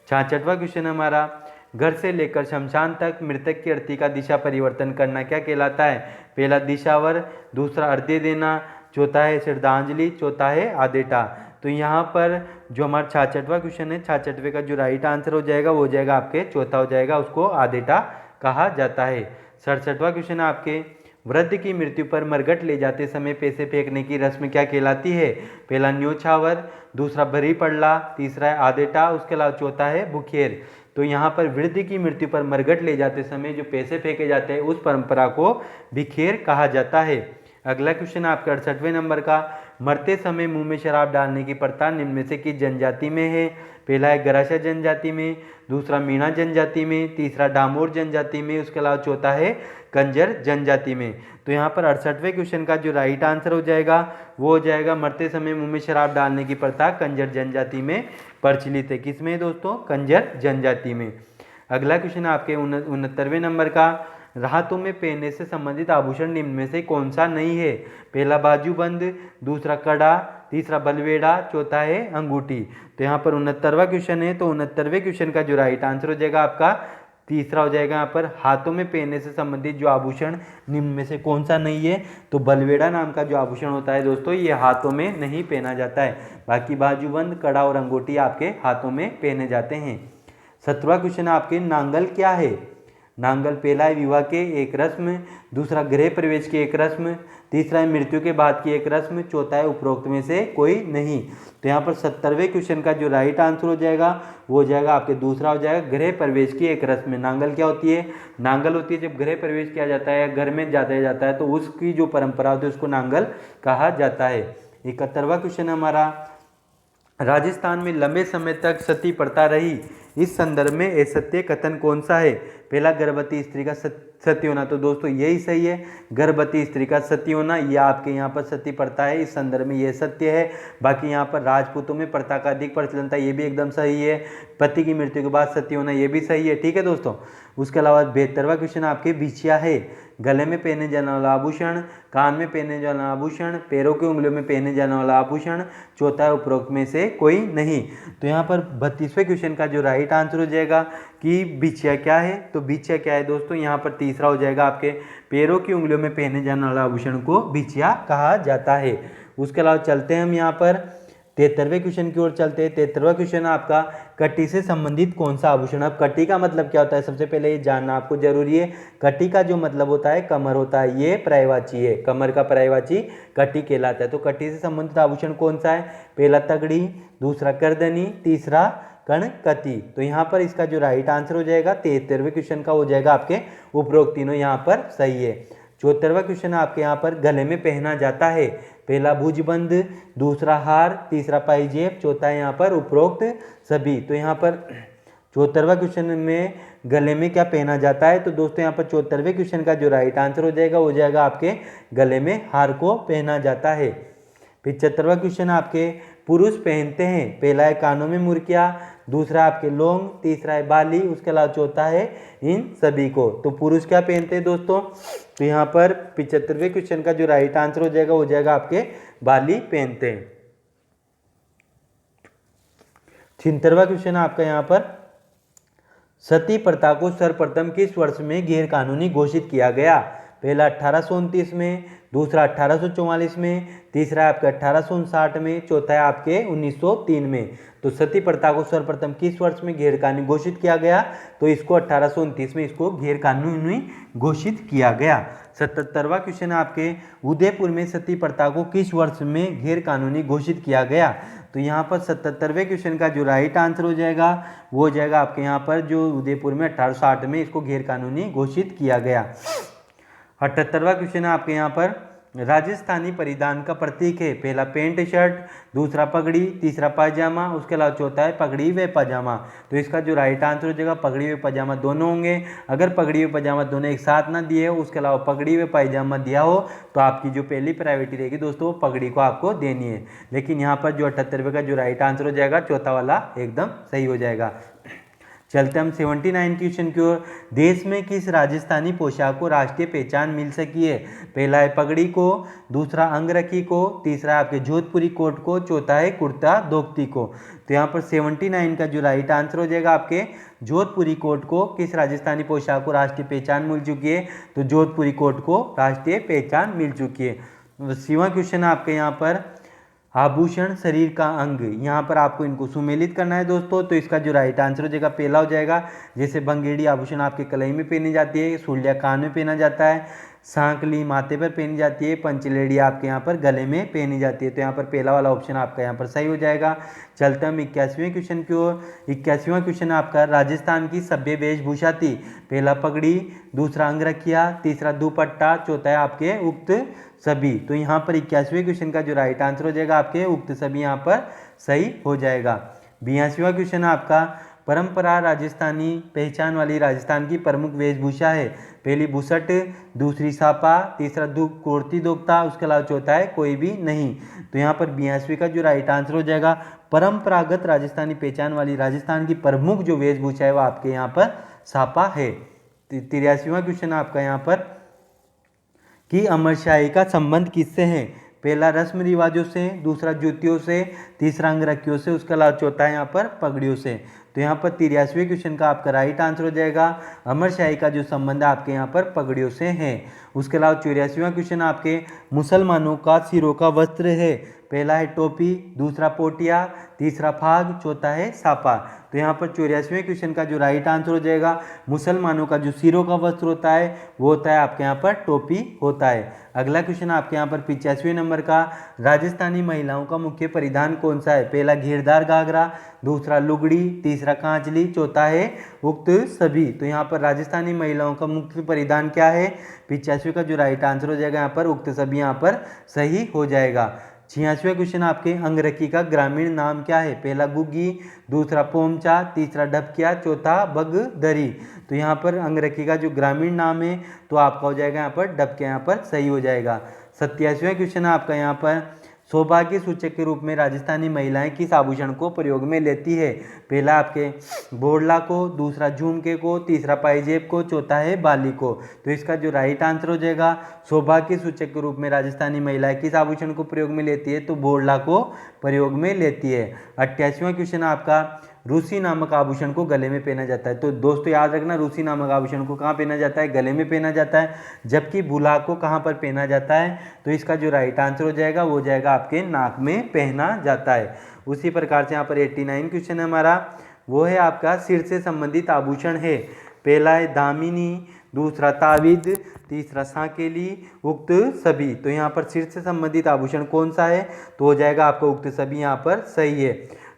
66वां क्वेश्चन हमारा, घर से लेकर शमशान तक मृतक की अर्थी का दिशा परिवर्तन करना क्या कहलाता है? पहला दिशावर, दूसरा अर्घ्य देना, चौथा है श्रद्धांजलि, चौथा है आदेटा। तो यहाँ पर जो हमारा 66वां क्वेश्चन है, 66वें का जो राइट आंसर हो जाएगा वो हो जाएगा आपके चौथा हो जाएगा, उसको आदेटा कहा जाता है। 67वां क्वेश्चन आपके, वृद्ध की मृत्यु पर मरघट ले जाते समय पैसे फेंकने की रस्म क्या कहलाती है? पहला न्योछावर, दूसरा भरी पड़ला, तीसरा है आदेटा, उसके अलावा चौथा है बुखेर। तो यहाँ पर वृद्ध की मृत्यु पर मरघट ले जाते समय जो पैसे फेंके जाते हैं उस परंपरा को बिखेर कहा जाता है। अगला क्वेश्चन आपका 68वें नंबर का, मरते समय मुंह में शराब डालने की प्रथा निम्न में से किस जनजाति में है? पहला है गरासिया जनजाति में, दूसरा मीणा जनजाति में, तीसरा डामोर जनजाति में, उसके अलावा चौथा है कंजर जनजाति में। तो यहाँ पर 68वें क्वेश्चन का जो राइट आंसर हो जाएगा वो हो जाएगा, मरते समय मुंह में शराब डालने की प्रथा कंजर जनजाति में प्रचलित है। किसमें दोस्तों? कंजर जनजाति में। अगला क्वेश्चन आपके 69वें नंबर का, राहतों में पहनने से संबंधित आभूषण निम्न में से कौन सा नहीं है? पहला बाजूबंद, दूसरा कड़ा, तीसरा बलवेड़ा, चौथा है अंगूठी। तो यहाँ पर 69वां क्वेश्चन है। तो 69वें क्वेश्चन का जो राइट आंसर हो जाएगा आपका तीसरा हो जाएगा यहाँ पर, हाथों में पहनने से संबंधित जो आभूषण निम्न में से कौन सा नहीं है? तो बलवेड़ा नाम का जो आभूषण होता है दोस्तों ये हाथों में नहीं पहना जाता है। बाकी बाजूबंद, कड़ा और अंगूठी आपके हाथों में पहने जाते हैं। 17वां क्वेश्चन आपके, नांगल क्या है? नांगल पहला है विवाह के एक रस्म, दूसरा गृह प्रवेश की एक रस्म, तीसरा है मृत्यु के बाद की एक रस्म, चौथा है उपरोक्त में से कोई नहीं। तो यहाँ पर 70वें क्वेश्चन का जो राइट आंसर हो जाएगा वो हो जाएगा आपके दूसरा हो जाएगा गृह प्रवेश की एक रस्म। नांगल क्या होती है? नांगल होती है जब गृह प्रवेश किया जाता है या घर में जाता है तो उसकी जो परंपरा होती है उसको नांगल कहा जाता है। 71वां क्वेश्चन हमारा, राजस्थान में लंबे समय तक सती प्रथा रही, इस संदर्भ में असत्य कथन कौन सा है? पहला गर्भवती स्त्री का सती होना, तो दोस्तों यही सही है, गर्भवती स्त्री का सती होना, ये आपके यहाँ पर सती प्रथा है, इस संदर्भ में ये सत्य है। बाकी यहाँ पर राजपूतों में प्रथा का अधिक प्रचलन था, ये भी एकदम सही है। पति की मृत्यु के बाद सती होना, ये भी सही है। ठीक है दोस्तों। उसके अलावा 72वां क्वेश्चन आपके बिछिया है, गले में पहने जाने वाला आभूषण, कान में पहने जाने वाला आभूषण, पैरों की उंगलियों में पहने जाने वाला आभूषण, चौथा है उपरोक्त में से कोई नहीं। तो यहाँ पर 32वें क्वेश्चन का जो राइट आंसर हो जाएगा कि बिछिया क्या है, तो बिछिया क्या है दोस्तों, यहाँ पर तीसरा हो जाएगा आपके पैरों की उंगलियों में पहने जाने वाला आभूषण को बिछिया कहा जाता है। उसके अलावा चलते हैं हम यहाँ पर 73वें क्वेश्चन की ओर चलते हैं। 73वां क्वेश्चन आपका कटी से संबंधित कौन सा आभूषण? अब कटी का मतलब क्या होता है सबसे पहले ये जानना आपको जरूरी है। कटी का जो मतलब होता है कमर होता है, ये पर्यायवाची है, कमर का पर्यायवाची कटी कहलाता है। तो कटी से संबंधित आभूषण कौन सा है? पहला तगड़ी, दूसरा करदनी, तीसरा कणकती। तो यहाँ पर इसका जो राइट आंसर हो जाएगा 73वें क्वेश्चन का हो जाएगा आपके उपरोक्त तीनों यहाँ पर सही है। 74वां क्वेश्चन आपके यहाँ पर गले में पहना जाता है, पहला भुजबंद, दूसरा हार, तीसरा पाइजेब, चौथा है यहाँ पर उपरोक्त सभी। तो यहाँ पर 74वां क्वेश्चन में गले में क्या पहना जाता है, तो दोस्तों यहाँ पर 74वें क्वेश्चन का जो राइट आंसर हो जाएगा आपके गले में हार को पहना जाता है। 75वां क्वेश्चन आपके पुरुष पहनते हैं, पहला है कानों में मुर्किया, दूसरा आपके लौंग, तीसरा है बाली, उसके अलावा चौथा है इन सभी को। तो पुरुष क्या पहनते हैं दोस्तों, तो यहाँ पर 75वें क्वेश्चन का जो राइट आंसर हो जाएगा आपके बाली पहनते हैं। 76वां क्वेश्चन आपका यहाँ पर सती प्रथा को सर्वप्रथम किस वर्ष में गैर कानूनी घोषित किया गया? पहला 1829 में, दूसरा 1844 में, तीसरा आपका 1859 में, चौथा है आपके 1903 में। तो सती प्रथा को सर्वप्रथम किस वर्ष में गैर कानूनी घोषित किया गया? तो इसको 1829 में इसको गैर कानूनी घोषित किया गया। 77वां क्वेश्चन आपके उदयपुर में सती प्रथा को किस वर्ष में गैर कानूनी घोषित किया गया? तो यहाँ पर 77वें क्वेश्चन का जो राइट आंसर हो जाएगा वो हो जाएगा आपके यहाँ पर जो उदयपुर में 1860 में इसको गैर कानूनी घोषित किया गया। 78वां क्वेश्चन है आपके यहाँ पर राजस्थानी परिधान का प्रतीक है, पहला पेंट शर्ट, दूसरा पगड़ी, तीसरा पायजामा, उसके अलावा चौथा है पगड़ी व पायजामा। तो इसका जो राइट आंसर हो जाएगा पगड़ी व पायजामा दोनों होंगे। अगर पगड़ी व पायजामा दोनों एक साथ ना दिए हो, उसके अलावा पगड़ी व पायजामा दिया हो तो आपकी जो पहली प्रायोरिटी रहेगी दोस्तों वो पगड़ी को आपको देनी है। लेकिन यहाँ पर जो 78वें का जो राइट आंसर हो जाएगा चौथा वाला एकदम सही हो जाएगा। चलते हम 79 क्वेश्चन की ओर। देश में किस राजस्थानी पोशाक को राष्ट्रीय पहचान मिल सकी है? पहला है पगड़ी को, दूसरा अंगरखी को, तीसरा आपके जोधपुरी कोट को, चौथा है कुर्ता धोती को। तो यहाँ पर 79 का जो राइट आंसर हो जाएगा आपके जोधपुरी कोट को किस राजस्थानी पोशाक को राष्ट्रीय पहचान मिल चुकी है? तो जोधपुरी कोट को राष्ट्रीय पहचान मिल चुकी है। 80वां क्वेश्चन आपके यहाँ पर आभूषण शरीर का अंग, यहाँ पर आपको इनको सुमेलित करना है दोस्तों। तो इसका जो राइट आंसर हो जाएगा पहला हो जाएगा जैसे बंगेड़ी आभूषण आपके कलाई में पहनी जाती है, सुलिया कान में पहना जाता है, सांकली माथे पर पहनी जाती है, पंचलेड़ी आपके यहाँ पर गले में पहनी जाती है। तो यहाँ पर पहला वाला ऑप्शन आपका यहाँ पर सही हो जाएगा। चलते हम 81वें क्वेश्चन की ओर। 81वां क्वेश्चन आपका राजस्थान की सभ्य वेशभूषा थी, पहला पगड़ी, दूसरा अंगरखिया, तीसरा दुपट्टा, चौथा है आपके उक्त सभी। तो यहाँ पर 81वें क्वेश्चन का जो राइट आंसर हो जाएगा आपके उक्त सभी यहाँ पर सही हो जाएगा। 82वां क्वेश्चन आपका परंपरा राजस्थानी पहचान वाली राजस्थान की प्रमुख वेशभूषा है, पहली बुसट, दूसरी सापा, तीसरा कुर्ती दोगता, उसके अलावा चौथा है कोई भी नहीं। तो यहाँ पर 82वें का जो राइट आंसर हो जाएगा परंपरागत राजस्थानी पहचान वाली राजस्थान की प्रमुख जो वेशभूषा है वो आपके यहाँ पर सापा है। 83वां क्वेश्चन आपका यहाँ पर कि अमरशाही का संबंध किससे है? पहला रस्म रिवाजों से, दूसरा जूतियों से, तीसरा अंगरखियों से, उसके अलावा चौथा है यहाँ पर पगड़ियों से। तो यहाँ पर 83वें क्वेश्चन का आपका राइट आंसर हो जाएगा अमरशाही का जो संबंध आपके यहाँ पर पगड़ियों से है। उसके अलावा 84वां क्वेश्चन आपके मुसलमानों का सिरों का वस्त्र है, पहला है टोपी, दूसरा पोटिया, तीसरा फाग, चौथा है सापा। तो यहाँ पर 84वें क्वेश्चन का जो राइट आंसर हो जाएगा, मुसलमानों का जो सिरों का वस्त्र होता है वो होता है आपके यहाँ पर टोपी होता है। अगला क्वेश्चन आपके यहाँ पर 85वें नंबर का, राजस्थानी महिलाओं का मुख्य परिधान कौन सा है? पहला घेरदार घाघरा, दूसरा लुगड़ी, तीसरा कांचली, चौथा है उक्त सभी। तो यहाँ पर राजस्थानी महिलाओं का मुख्य परिधान क्या है? 85 का जो राइट आंसर हो जाएगा यहाँ पर उक्त सभी यहाँ पर सही हो जाएगा। 86वां क्वेश्चन आपके, अंगरखी का ग्रामीण नाम क्या है? पहला गुग्गी, दूसरा पोमचा, तीसरा ढपकिया, चौथा बगदरी। तो यहाँ पर अंगरखी का जो ग्रामीण नाम है तो आपका हो जाएगा यहाँ पर ढपकिया, यहाँ पर सही हो जाएगा। 87वां क्वेश्चन आपका यहाँ पर, सौभाग्य सूचक के रूप में राजस्थानी महिलाएं किस आभूषण को प्रयोग में लेती है? पहला आपके बोरला को, दूसरा झुमके को, तीसरा पाइजेब को, चौथा है बाली को। तो इसका जो राइट आंसर हो जाएगा, सौभाग्य सूचक के रूप में राजस्थानी महिलाएं किस आभूषण को प्रयोग में लेती है? तो बोरला को प्रयोग में लेती है। 88वां क्वेश्चन आपका, रूसी नामक आभूषण को गले में पहना जाता है। तो दोस्तों याद रखना, रूसी नामक आभूषण को कहाँ पहना जाता है? गले में पहना जाता है। जबकि बुला को कहाँ पर पहना जाता है? तो इसका जो राइट आंसर हो जाएगा वो जाएगा आपके नाक में पहना जाता है। उसी प्रकार से यहाँ पर 89 क्वेश्चन है हमारा, वो है आपका सिर से संबंधित आभूषण है। पहला है दामिनी, दूसरा ताविद, तीसरा सांकेली, उक्त सभी। तो यहाँ पर सिर से संबंधित आभूषण कौन सा है? तो हो जाएगा आपका उक्त सभी यहाँ पर सही है।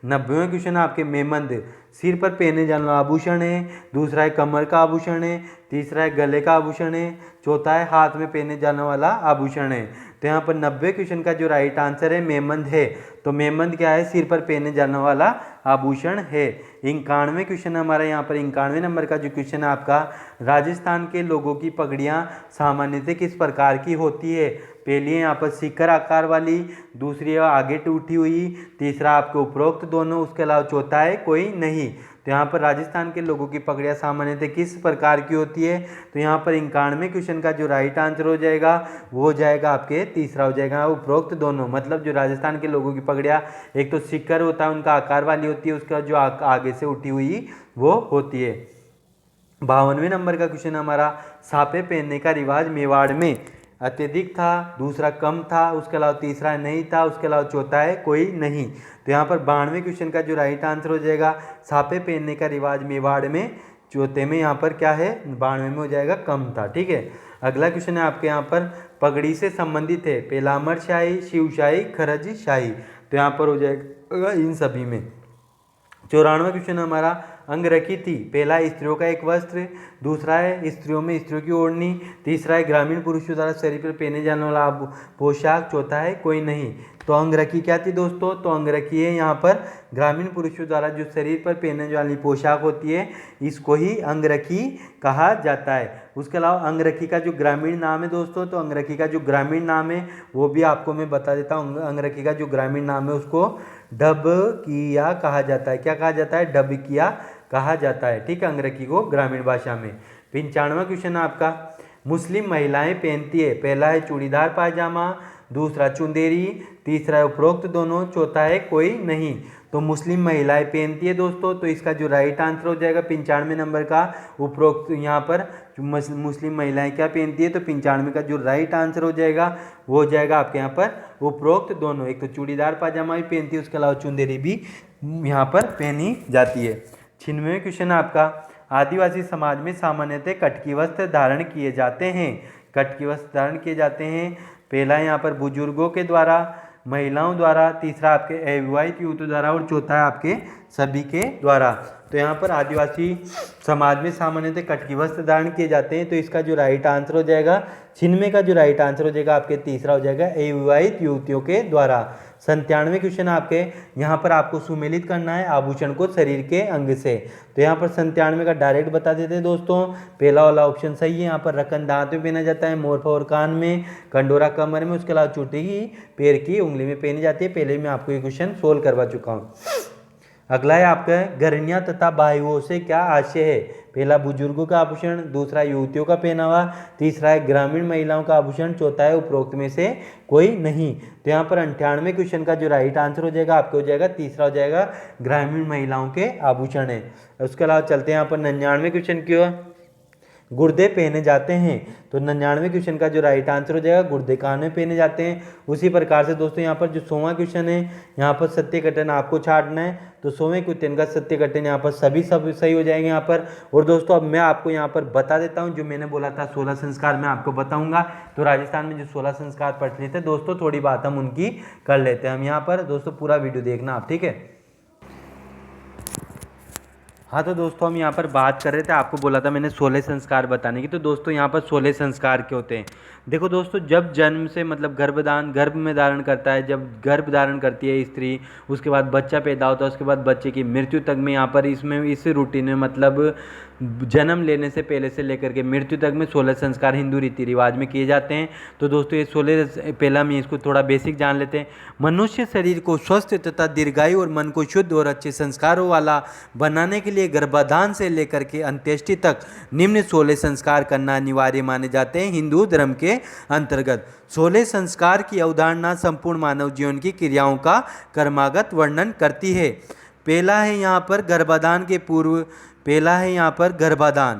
90वां क्वेश्चन आपके, मेमंद सिर पर पहने जाने वाला आभूषण है, दूसरा है कमर का आभूषण है, तीसरा है गले का आभूषण है, चौथा है हाथ में पहने जाने वाला आभूषण है। तो यहाँ पर 90वें क्वेश्चन का जो राइट आंसर है मेमंद है। तो मेमंद क्या है? सिर पर पहने जाने वाला आभूषण है। 91वें क्वेश्चन हमारा यहाँ पर 91वें नंबर का जो क्वेश्चन है आपका, राजस्थान के लोगों की पगड़ियाँ सामान्यतः किस प्रकार की होती है? पहली है यहाँ पर शिखर आकार वाली, दूसरी है आगे टूटी हुई, तीसरा आपके उपरोक्त दोनों, उसके अलावा चौथा है कोई नहीं। तो यहाँ पर राजस्थान के लोगों की पगड़ियाँ सामान्यतः किस प्रकार की होती है? तो यहाँ पर 91वें क्वेश्चन का जो राइट आंसर हो जाएगा वो हो जाएगा आपके तीसरा हो जाएगा, उपरोक्त दोनों। मतलब जो राजस्थान के लोगों की पगड़ियाँ, एक तो शिखर होता है उनका आकार वाली होती है, उसका जो आगे से उठी हुई वो होती है। 52वें नंबर का क्वेश्चन हमारा, साफे पहनने का रिवाज मेवाड़ में अत्यधिक था, दूसरा कम था, उसके अलावा तीसरा नहीं था, उसके अलावा चौथा है कोई नहीं। तो यहाँ पर 92वें क्वेश्चन का जो राइट आंसर हो जाएगा, साफे पहनने का रिवाज मेवाड़ में, चौथे में यहाँ पर क्या है? 92वें में हो जाएगा कम था। ठीक है। अगला क्वेश्चन है आपके यहाँ पर, पगड़ी से संबंधित है। पहला अमरशाही, शिवशाही, खरज शाही। तो यहाँ पर हो जाएगा इन सभी में। 94वां क्वेश्चन हमारा, अंगरखी थी। पहला है स्त्रियों का एक वस्त्र, दूसरा है स्त्रियों में स्त्रियों की ओढ़नी, तीसरा है ग्रामीण पुरुषों द्वारा शरीर पर पहने जाने वाला पोशाक, चौथा है कोई नहीं। तो अंगरखी क्या थी दोस्तों? तो अंगरखी है यहाँ पर ग्रामीण पुरुषों द्वारा जो शरीर पर पहनने वाली पोशाक होती है, इसको ही अंगरखी कहा जाता है। उसके अलावा अंगरखी का जो ग्रामीण नाम है दोस्तों, तो अंगरखी का जो ग्रामीण नाम है वो भी आपको मैं बता देता हूँ। अंगरखी का जो ग्रामीण नाम है उसको ढबकिया कहा जाता है। क्या कहा जाता है? ढबकिया कहा जाता है। ठीक है, अंगरखी को ग्रामीण भाषा में। 95वां क्वेश्चन आपका, मुस्लिम महिलाएं पहनती है। पहला है चूड़ीदार पायजामा, दूसरा चुंदेरी, तीसरा है उपरोक्त दोनों, चौथा है कोई नहीं। तो मुस्लिम महिलाएं पहनती है दोस्तों, तो इसका जो राइट आंसर हो जाएगा 95 नंबर का उपरोक्त। यहाँ पर मुस्लिम महिलाएं क्या पहनती है? तो 95 का जो राइट आंसर हो जाएगा वो हो जाएगा आपके यहाँ पर उपरोक्त दोनों। एक तो चूड़ीदार पायजामा भी पहनती है, उसके अलावा चुंदेरी भी यहाँ पर पहनी जाती है। 96वें क्वेश्चन आपका, आदिवासी समाज में सामान्यतः कटकी वस्त्र धारण किए जाते हैं। कटकी वस्त्र धारण किए जाते हैं, पहला यहाँ पर बुजुर्गों के द्वारा, महिलाओं द्वारा, तीसरा आपके अविवाहित युवकों द्वारा और चौथा है आपके सभी के द्वारा। तो यहाँ पर आदिवासी समाज में सामान्यतः कटकी वस्त्र धारण किए जाते हैं। तो इसका जो राइट आंसर हो जाएगा, 96 का जो राइट आंसर हो जाएगा आपके तीसरा हो जाएगा, अविवाहित युवतियों के द्वारा। 97वें क्वेश्चन आपके, यहाँ पर आपको सुमेलित करना है आभूषण को शरीर के अंग से। तो यहाँ पर 97 का डायरेक्ट बता देते हैं दोस्तों। पहला वाला ऑप्शन सही है। यहाँ पर रकन दांत में पहना जाता है, मोर फवर कान में, कंडोरा कमर में, उसके अलावा चोटी की पैर की उंगली में पहनी जाती है। पहले मैं आपको ये क्वेश्चन सोल्व करवा चुका हूँ। अगला है आपका, घरनिया तथा बाहुओं से क्या आशय है? पहला बुजुर्गों का आभूषण, दूसरा युवतियों का पहनावा, तीसरा है ग्रामीण महिलाओं का आभूषण, चौथा है उपरोक्त में से कोई नहीं। तो यहाँ पर 98वें क्वेश्चन का जो राइट आंसर हो जाएगा आपको हो जाएगा तीसरा हो जाएगा, ग्रामीण महिलाओं के आभूषण है। उसके अलावा चलते हैं यहाँ पर 99वें क्वेश्चन की ओर। गुर्दे पहने जाते हैं। तो 99वें क्वेश्चन का जो राइट आंसर हो जाएगा गुर्दे कान में पहने जाते हैं। उसी प्रकार से दोस्तों यहाँ पर जो 100वां क्वेश्चन है, यहाँ पर सत्य कथन आपको छाटना है। तो 100वें क्वेश्चन का सत्य कथन यहाँ पर सभी सब सही हो जाएंगे यहाँ पर। और दोस्तों अब मैं आपको यहाँ पर बता देता हूँ, जो मैंने बोला था 16 संस्कार मैं आपको बताऊंगा। तो राजस्थान में जो 16 संस्कार प्रचलित थे दोस्तों, थोड़ी बात हम उनकी कर लेते हैं हम यहाँ पर। दोस्तों पूरा वीडियो देखना आप, ठीक है। हाँ तो दोस्तों हम यहाँ पर बात कर रहे थे, आपको बोला था मैंने 16 संस्कार बताने की। तो दोस्तों यहाँ पर 16 संस्कार क्या होते हैं। देखो दोस्तों, जब जन्म से मतलब गर्भ में धारण करता है, जब गर्भ धारण करती है स्त्री, उसके बाद बच्चा पैदा होता है, उसके बाद बच्चे की मृत्यु तक में यहाँ पर इसमें इस रूटीन में मतलब जन्म लेने से पहले से लेकर के मृत्यु तक में 16 संस्कार हिंदू रीति रिवाज में किए जाते हैं। तो दोस्तों ये 16 पहला हम इसको थोड़ा बेसिक जान लेते हैं। मनुष्य शरीर को स्वस्थ तथा दीर्घायु और मन को शुद्ध और अच्छे संस्कारों वाला बनाने के लिए गर्भाधान से लेकर के अंत्येष्टि तक निम्न 16 संस्कार करना अनिवार्य माने जाते हैं हिंदू धर्म के अंतर्गत। 16 संस्कार की अवधारणा संपूर्ण मानव जीवन की क्रियाओं का कर्मागत वर्णन करती है। पहला है यहाँ पर गर्भाधान के पूर्व, पहला है यहाँ पर गर्भाधान।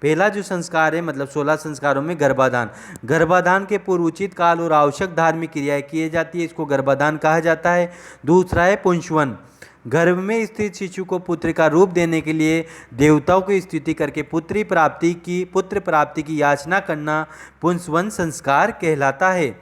पहला जो संस्कार है मतलब 16 संस्कारों में गर्भाधान के पूर्व उचित काल और आवश्यक धार्मिक क्रियाएं की जाती है, इसको गर्भाधान कहा जाता है। दूसरा है पुंसवन, गर्भ में स्थित शिशु को पुत्र का रूप देने के लिए देवताओं की स्तुति करके पुत्र प्राप्ति की याचना करना पुंसवन संस्कार कहलाता है।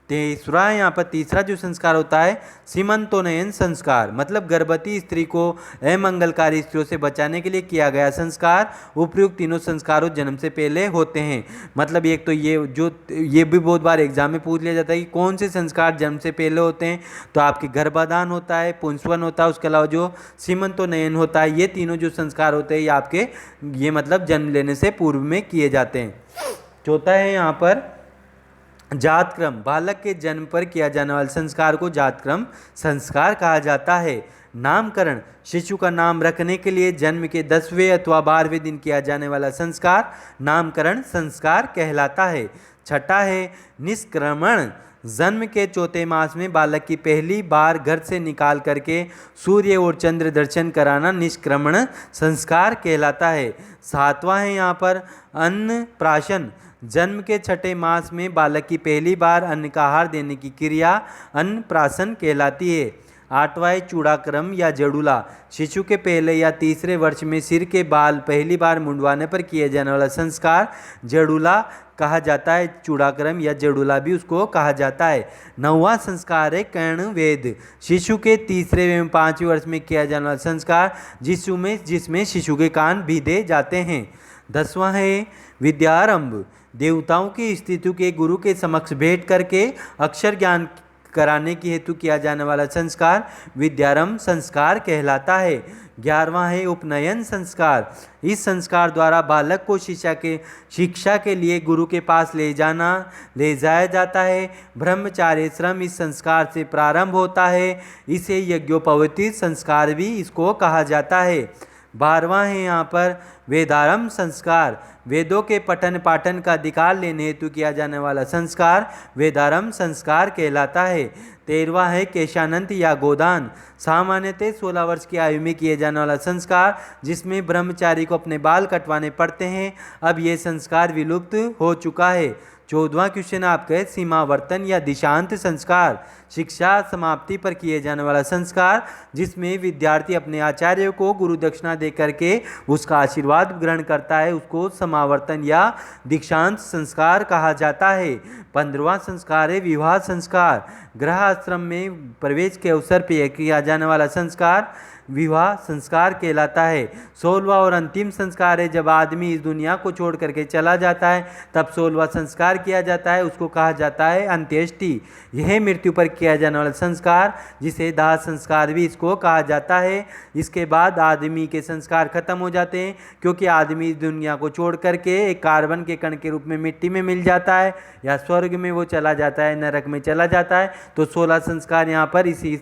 तीसरा यहाँ पर तीसरा जो संस्कार होता है सीमंतोन्नयन संस्कार, मतलब गर्भवती स्त्री को अमंगलकारी स्त्रियों से बचाने के लिए किया गया संस्कार। उपयुक्त तीनों संस्कारों जन्म से पहले होते हैं। मतलब एक तो ये भी बहुत बार एग्जाम में पूछ लिया जाता है कि कौन से संस्कार जन्म से पहले होते हैं। तो आपके गर्भाधान होता है, पुंसवन होता है, उसके अलावा जो सीमंतोन्नयन होता है, ये तीनों जो संस्कार होते हैं ये आपके मतलब जन्म लेने से पूर्व में किए जाते हैं। चौथा है यहाँ पर जातक्रम, बालक के जन्म पर किया जाने वाले संस्कार को जातक्रम संस्कार कहा जाता है। नामकरण, शिशु का नाम रखने के लिए जन्म के 10वें अथवा 12वें दिन किया जाने वाला संस्कार नामकरण संस्कार कहलाता है। छठा है निष्क्रमण, जन्म के चौथे मास में बालक की पहली बार घर से निकाल करके सूर्य और चंद्र दर्शन कराना निष्क्रमण संस्कार कहलाता है। सातवां है यहाँ पर अन्नप्राशन, जन्म के छठे मास में बालक की पहली बार अन्न का आहार देने की क्रिया अन्नप्राशन कहलाती है। आठवां चूड़ाक्रम या जड़ूला, शिशु के पहले या तीसरे वर्ष में सिर के बाल पहली बार मुंडवाने पर किए जाने वाला संस्कार जड़ूला कहा जाता है। चूड़ाक्रम या जड़ूला भी उसको कहा जाता है। नौवां संस्कार है कर्णवेद, शिशु के तीसरे एवं 5वें वर्ष में किया जाने वाला संस्कार जिसमें शिशु के कान बीधे जाते हैं। 10वां है विद्यारंभ, देवताओं की स्तुति के गुरु के समक्ष भेंट करके अक्षर ज्ञान कराने की हेतु किया जाने वाला संस्कार विद्यारंभ संस्कार कहलाता है। 11वां है उपनयन संस्कार, इस संस्कार द्वारा बालक को शिक्षा के लिए गुरु के पास ले जाया जाता है। ब्रह्मचार्य श्रम इस संस्कार से प्रारंभ होता है, इसे यज्ञोपवीत संस्कार भी इसको कहा जाता है। 12वां है यहाँ पर वेदारंभ संस्कार, वेदों के पठन पाठन का अधिकार लेने हेतु किया जाने वाला संस्कार वेदारंभ संस्कार कहलाता है। 13वां है केशानंत या गोदान, सामान्यतः 16 वर्ष की आयु में किए जाने वाला संस्कार जिसमें ब्रह्मचारी को अपने बाल कटवाने पड़ते हैं। अब ये संस्कार विलुप्त हो चुका है। 14वां क्वेश्चन आपका है सीमावर्तन या दिशांत संस्कार, शिक्षा समाप्ति पर किए जाने वाला संस्कार जिसमें विद्यार्थी अपने आचार्य को गुरु दक्षिणा दे करके उसका आशीर्वाद ग्रहण करता है, उसको समावर्तन या दीक्षांत संस्कार कहा जाता है। 15वां संस्कार है विवाह संस्कार, गृह आश्रम में प्रवेश के अवसर पर किया जाने वाला संस्कार विवाह संस्कार कहलाता है। 16वां और अंतिम संस्कार है जब आदमी इस दुनिया को छोड़ करके चला जाता है तब 16वां संस्कार किया जाता है, उसको कहा जाता है अंत्येष्टि। यह मृत्यु पर किया जाने वाला संस्कार जिसे दाह संस्कार भी इसको कहा जाता है। इसके बाद आदमी के संस्कार खत्म हो जाते हैं क्योंकि आदमी इस दुनिया को छोड़ करके एक कार्बन के कण के रूप में मिट्टी में मिल जाता है या स्वर्ग में वो चला जाता है, नरक में चला जाता है। तो 16 संस्कार यहाँ पर इसी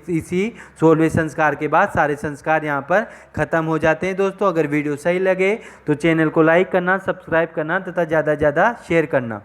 16वें संस्कार के बाद सारे संस्कार यहाँ पर खत्म हो जाते हैं। दोस्तों अगर वीडियो सही लगे तो चैनल को लाइक करना, सब्सक्राइब करना तथा ज़्यादा से ज़्यादा शेयर करना।